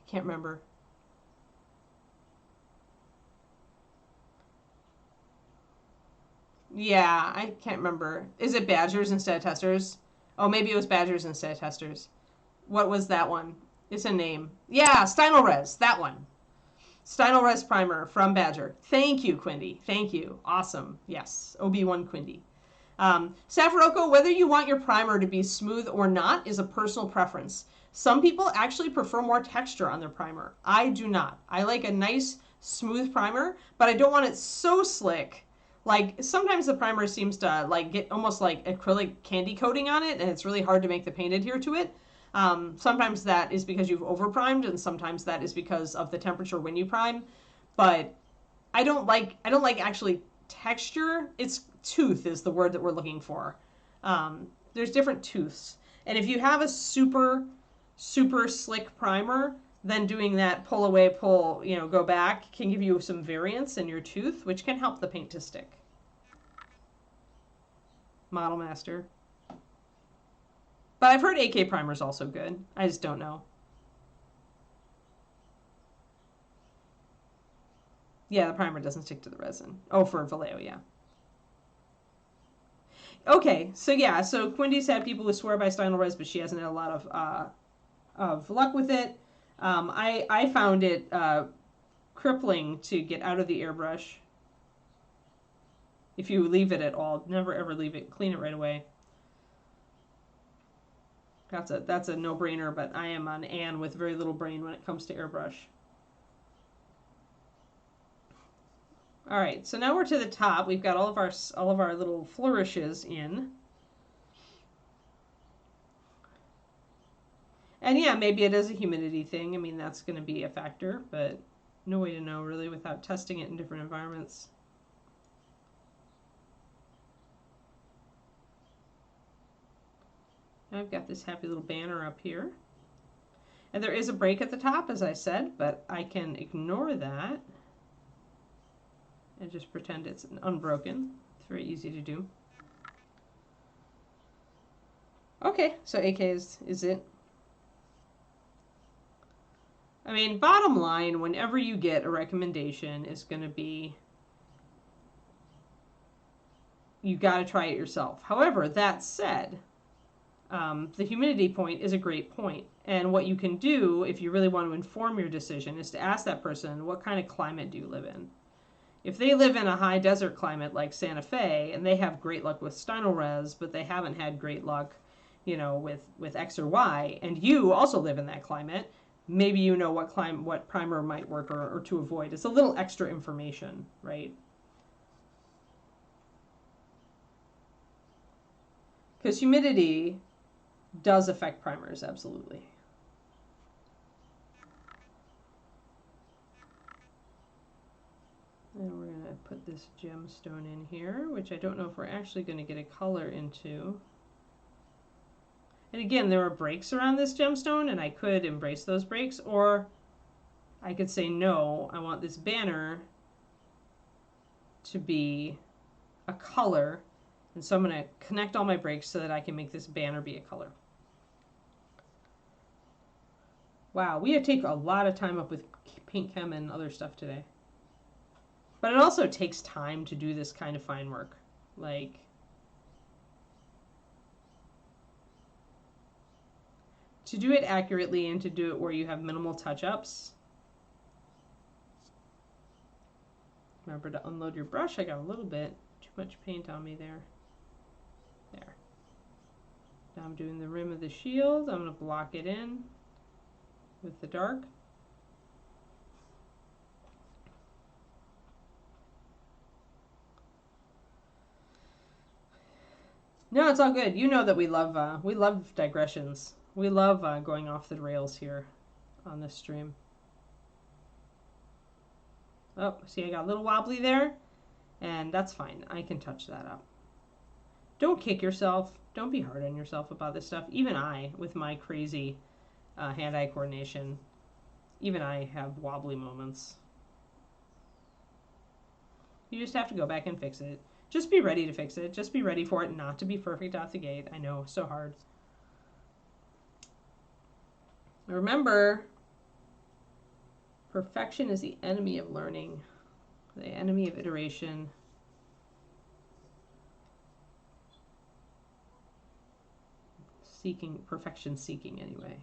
can't remember. Yeah, I can't remember. Is it Badgers instead of Testors? Oh, maybe it was Badgers instead of Testors. What was that one? It's a name. Yeah, Stynylrez, that one. Stynylrez primer from Badger. Thank you, Quindy. Thank you. Awesome. Yes, Obi-Wan Quindy. Safaroko, whether you want your primer to be smooth or not is a personal preference. Some people actually prefer more texture on their primer. I do not. I like a nice, smooth primer, but I don't want it so slick. Like, sometimes the primer seems to like get almost like acrylic candy coating on it, and it's really hard to make the paint adhere to it. Sometimes that is because you've over-primed, and sometimes that is because of the temperature when you prime. But I don't like actually texture. It's tooth is the word that we're looking for. There's different tooths. And if you have a super, super slick primer, then doing that pull away, pull, go back can give you some variance in your tooth, which can help the paint to stick. Model Master. But I've heard AK primer is also good. I just don't know. Yeah, the primer doesn't stick to the resin. Oh, for Vallejo, yeah. Okay, so yeah, so Quindy's had people who swear by Stynylrez, but she hasn't had a lot of luck with it. I found it crippling to get out of the airbrush. If you leave it at all, never ever leave it. Clean it right away. That's a no-brainer, but I am an Anne with very little brain when it comes to airbrush. All right, so now we're to the top. We've got all of our little flourishes in. And yeah, maybe it is a humidity thing. I mean, that's going to be a factor, but no way to know really without testing it in different environments. I've got this happy little banner up here. And there is a break at the top, as I said, but I can ignore that and just pretend it's unbroken. It's very easy to do. Okay, so AK is it. I mean, bottom line, whenever you get a recommendation, it's going to be, you got to try it yourself. However, that said, the humidity point is a great point. And what you can do, if you really want to inform your decision, is to ask that person, what kind of climate do you live in? If they live in a high desert climate like Santa Fe, and they have great luck with stynylrez, but they haven't had great luck, you know, with X or Y, and you also live in that climate, maybe you know what primer might work or to avoid. It's a little extra information, right? Because humidity does affect primers, absolutely. And we're going to put this gemstone in here, which I don't know if we're actually going to get a color into. And again, there are breaks around this gemstone, and I could embrace those breaks, or I could say, no, I want this banner to be a color, and so I'm going to connect all my breaks so that I can make this banner be a color. Wow, we have taken a lot of time up with paint chem and other stuff today. But it also takes time to do this kind of fine work. Like, to do it accurately and to do it where you have minimal touch-ups. Remember to unload your brush. I got a little bit too much paint on me there. There. Now I'm doing the rim of the shield. I'm going to block it in with the dark. No, it's all good. You know that we love digressions. We love going off the rails here on this stream. Oh, see, I got a little wobbly there, and that's fine. I can touch that up. Don't kick yourself. Don't be hard on yourself about this stuff. Even I, with my crazy hand-eye coordination, even I have wobbly moments. You just have to go back and fix it. Just be ready to fix it. Just be ready for it not to be perfect out the gate. I know, so hard. Remember, perfection is the enemy of learning, the enemy of iteration. Perfection seeking anyway.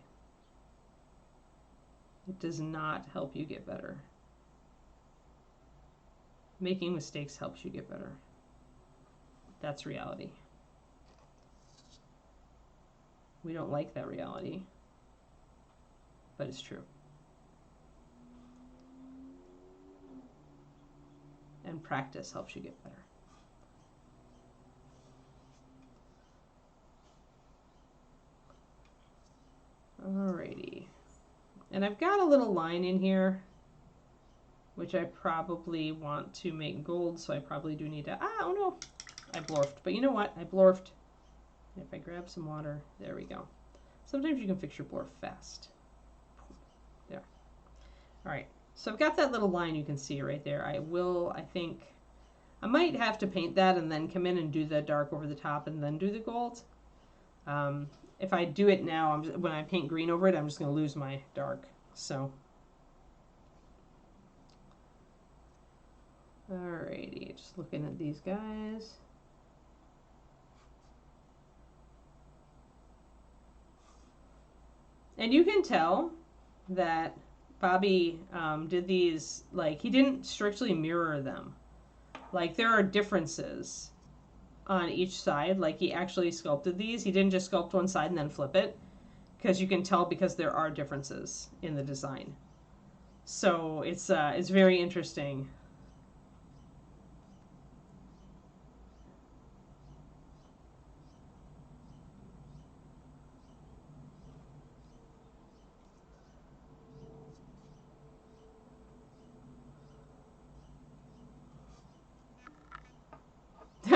It does not help you get better. Making mistakes helps you get better. That's reality. We don't like that reality, but it's true. And practice helps you get better. Alrighty. And I've got a little line in here, which I probably want to make gold, so I probably do need to, oh no, I blorfed. But you know what? I blorfed. If I grab some water, there we go. Sometimes you can fix your blorf fast. There. All right. So I've got that little line you can see right there. I think, I might have to paint that and then come in and do the dark over the top and then do the gold. If I do it now, when I paint green over it, I'm just going to lose my dark. So, alrighty, just looking at these guys. And you can tell that Bobby did these, like, he didn't strictly mirror them. Like, there are differences on each side. Like, he actually sculpted these. He didn't just sculpt one side and then flip it, because you can tell because there are differences in the design. So it's very interesting.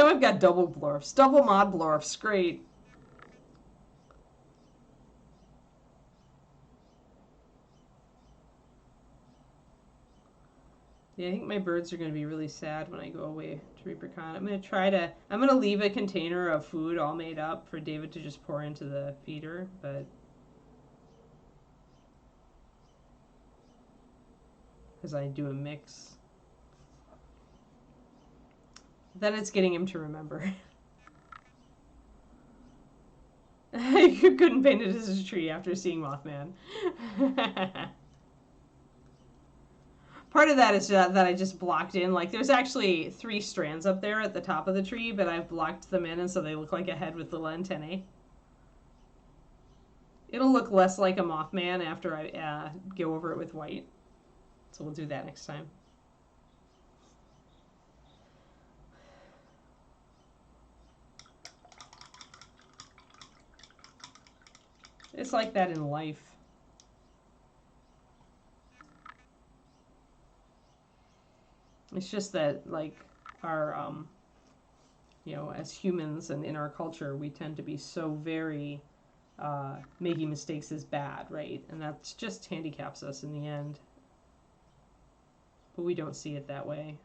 Now I've got double blorfs, double mod blorfs. Great. Yeah, I think my birds are going to be really sad when I go away to ReaperCon. I'm going to leave a container of food all made up for David to just pour into the feeder, but because I do a mix. Then it's getting him to remember. You couldn't paint it as a tree after seeing Mothman. Part of that is that I just blocked in. Like, there's actually 3 strands up there at the top of the tree, but I've blocked them in, and so they look like a head with little antennae. It'll look less like a Mothman after I go over it with white. So we'll do that next time. It's like that in life. It's just that, like, our, you know, as humans and in our culture, we tend to be so very, making mistakes is bad, right? And that just handicaps us in the end. But we don't see it that way.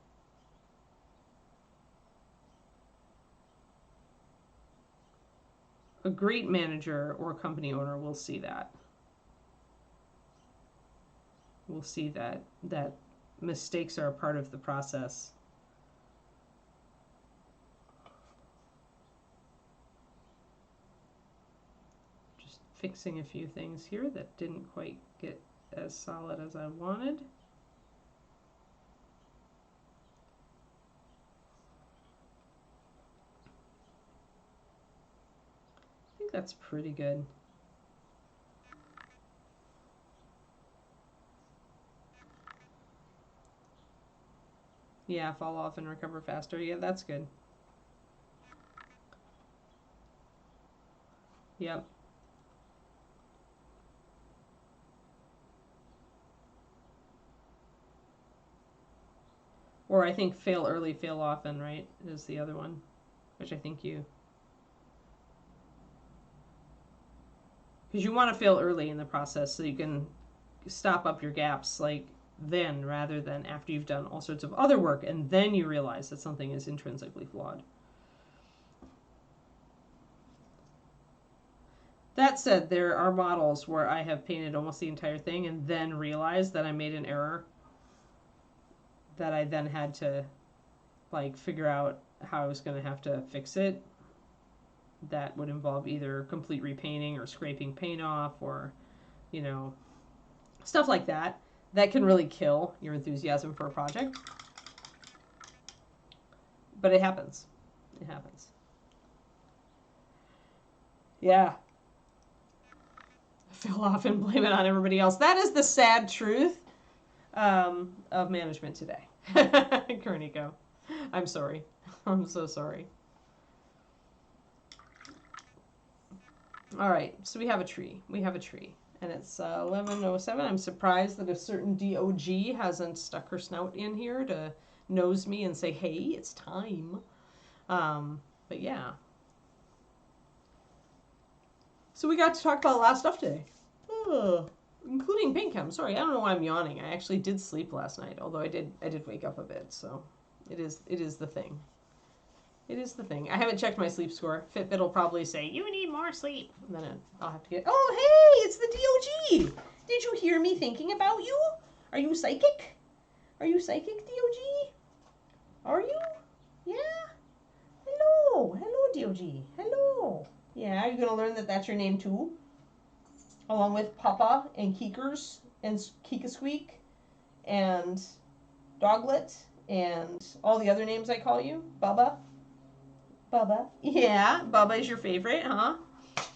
A great manager or company owner will see that. We'll see that mistakes are a part of the process. Just fixing a few things here that didn't quite get as solid as I wanted. I think that's pretty good. Yeah, fall off and recover faster. Yeah, that's good. Yep. Or I think fail early, fail often, right, is the other one, which I think you... Because you want to fail early in the process so you can stop up your gaps, like, then rather than after you've done all sorts of other work and then you realize that something is intrinsically flawed. That said, there are models where I have painted almost the entire thing and then realized that I made an error that I then had to, like, figure out how I was going to have to fix it. That would involve either complete repainting or scraping paint off or, you know, stuff like that. That can really kill your enthusiasm for a project. But it happens. It happens. Yeah. Fell off and blame it on everybody else. That is the sad truth of management today. Kerniko. I'm sorry. I'm so sorry. All right, so we have a tree. We have a tree. And it's 11:07. I'm surprised that a certain DOG hasn't stuck her snout in here to nose me and say, hey, it's time. But yeah. So we got to talk about a lot of stuff today. Including paint chem. Sorry, I don't know why I'm yawning. I actually did sleep last night, although I did wake up a bit, so it is the thing. It is the thing. I haven't checked my sleep score. Fitbit will probably say, you need more sleep. And then I'll have to get... Oh, hey, it's the DOG. Did you hear me thinking about you? Are you psychic? Are you psychic, DOG? Are you? Yeah? Hello. Hello, DOG. Hello. Yeah, are you going to learn that that's your name, too? Along with Papa and Keekers and Keekasqueak and Doglet and all the other names I call you. Bubba. Bubba. Yeah, Bubba is your favorite, huh?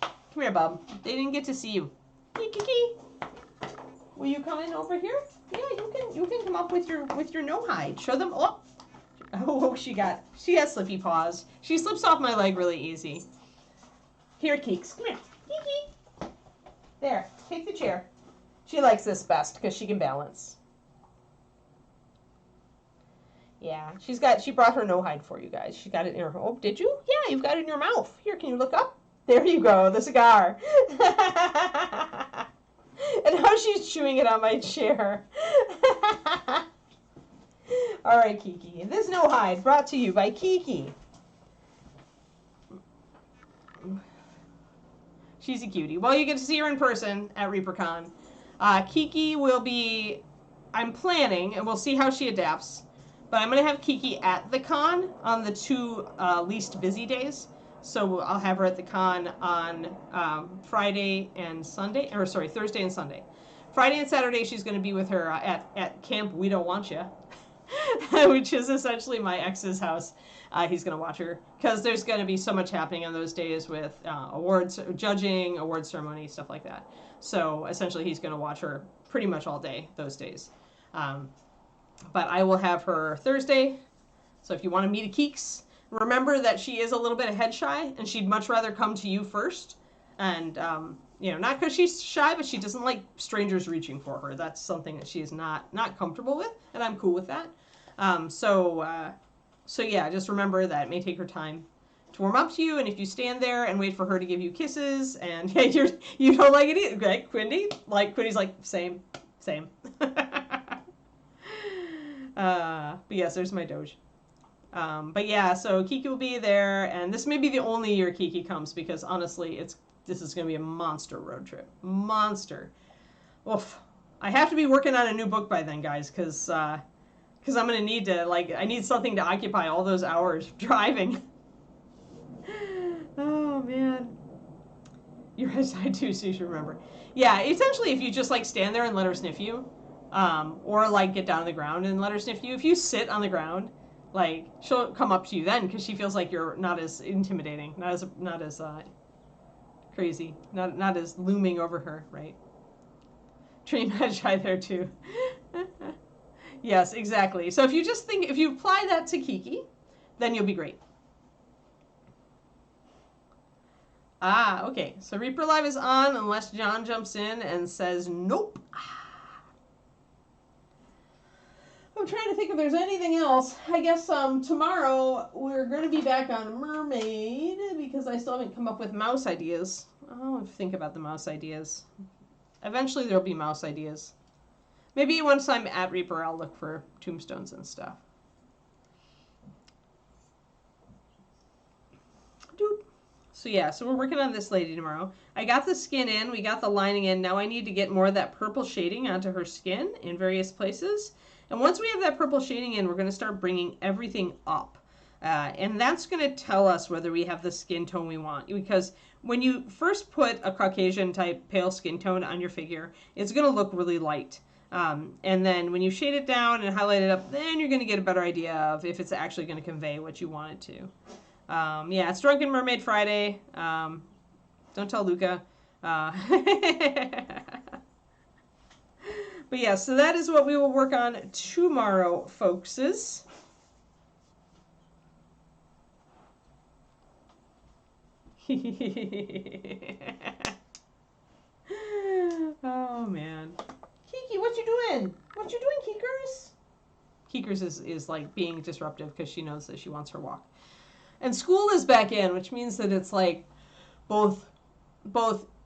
Come here, Bub. They didn't get to see you. Kiki. Will you come in over here? Yeah, you can come up with your no hide. Show them. Oh, she has slippy paws. She slips off my leg really easy. Here, Keeks. Come here. Kiki. There. Take the chair. She likes this best because she can balance. Yeah, she brought her no hide for you guys. She got it in her, oh, did you? Yeah, you've got it in your mouth. Here, can you look up? There you go, the cigar. And how she's chewing it on my chair. All right, Kiki. This no hide brought to you by Kiki. She's a cutie. Well, you get to see her in person at ReaperCon. Kiki will be, I'm planning, and we'll see how she adapts, but I'm going to have Kiki at the con on the 2 least busy days. So I'll have her at the con on Thursday and Sunday. Friday and Saturday, she's going to be with her at Camp We Don't Want Ya, which is essentially my ex's house. He's going to watch her because there's going to be so much happening on those days with awards, judging, award ceremony, stuff like that. So essentially, he's going to watch her pretty much all day those days. But I will have her Thursday. So if you want to meet a Keeks, remember that she is a little bit head shy, and she'd much rather come to you first. And not because she's shy, but she doesn't like strangers reaching for her. That's something that she is not comfortable with, and I'm cool with that. So yeah, just remember that it may take her time to warm up to you, and if you stand there and wait for her to give you kisses, and you don't like it either, okay, Quindy's like, same. But yes, there's my Doge. But yeah, so Kiki will be there, and this may be the only year Kiki comes because honestly, this is going to be a monster road trip. Monster. Oof. I have to be working on a new book by then, guys, because I'm going to need to, I need something to occupy all those hours driving. Oh, man. You're a side too, so you should remember. Yeah, essentially, if you just, stand there and let her sniff you, or, get down on the ground and let her sniff you, if you sit on the ground, she'll come up to you then because she feels like you're not as intimidating, not as crazy, not as looming over her, right? Dream head shy there, too. Yes, exactly. So if you apply that to Kiki, then you'll be great. Okay. So Reaper Live is on unless John jumps in and says nope. I'm trying to think if there's anything else. I guess tomorrow we're going to be back on Mermaid because I still haven't come up with mouse ideas. I'll think about the mouse ideas. Eventually there'll be mouse ideas. Maybe once I'm at Reaper, I'll look for tombstones and stuff. Doop. So yeah, so we're working on this lady tomorrow. I got the skin in, we got the lining in. Now I need to get more of that purple shading onto her skin in various places. And once we have that purple shading in, we're going to start bringing everything up. And that's going to tell us whether we have the skin tone we want. Because when you first put a Caucasian type pale skin tone on your figure, it's going to look really light. And then when you shade it down and highlight it up, then you're going to get a better idea of if it's actually going to convey what you want it to. Yeah, it's Drunken Mermaid Friday. Don't tell Luca. But yeah, so that is what we will work on tomorrow, folkses. Oh, man. Kiki, what you doing? What you doing, Keekers? Keekers is being disruptive because she knows that she wants her walk. And school is back in, which means that it's both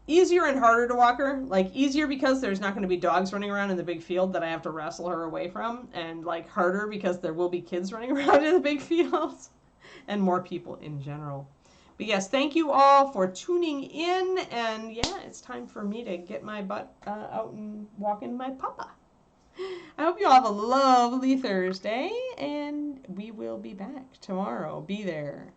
easier and harder to walk her. Easier because there's not going to be dogs running around in the big field that I have to wrestle her away from, and harder because there will be kids running around in the big fields and more people in general. But yes, thank you all for tuning in, and yeah, it's time for me to get my butt out and walking my papa. I hope you all have a lovely Thursday, and we will be back tomorrow. Be there.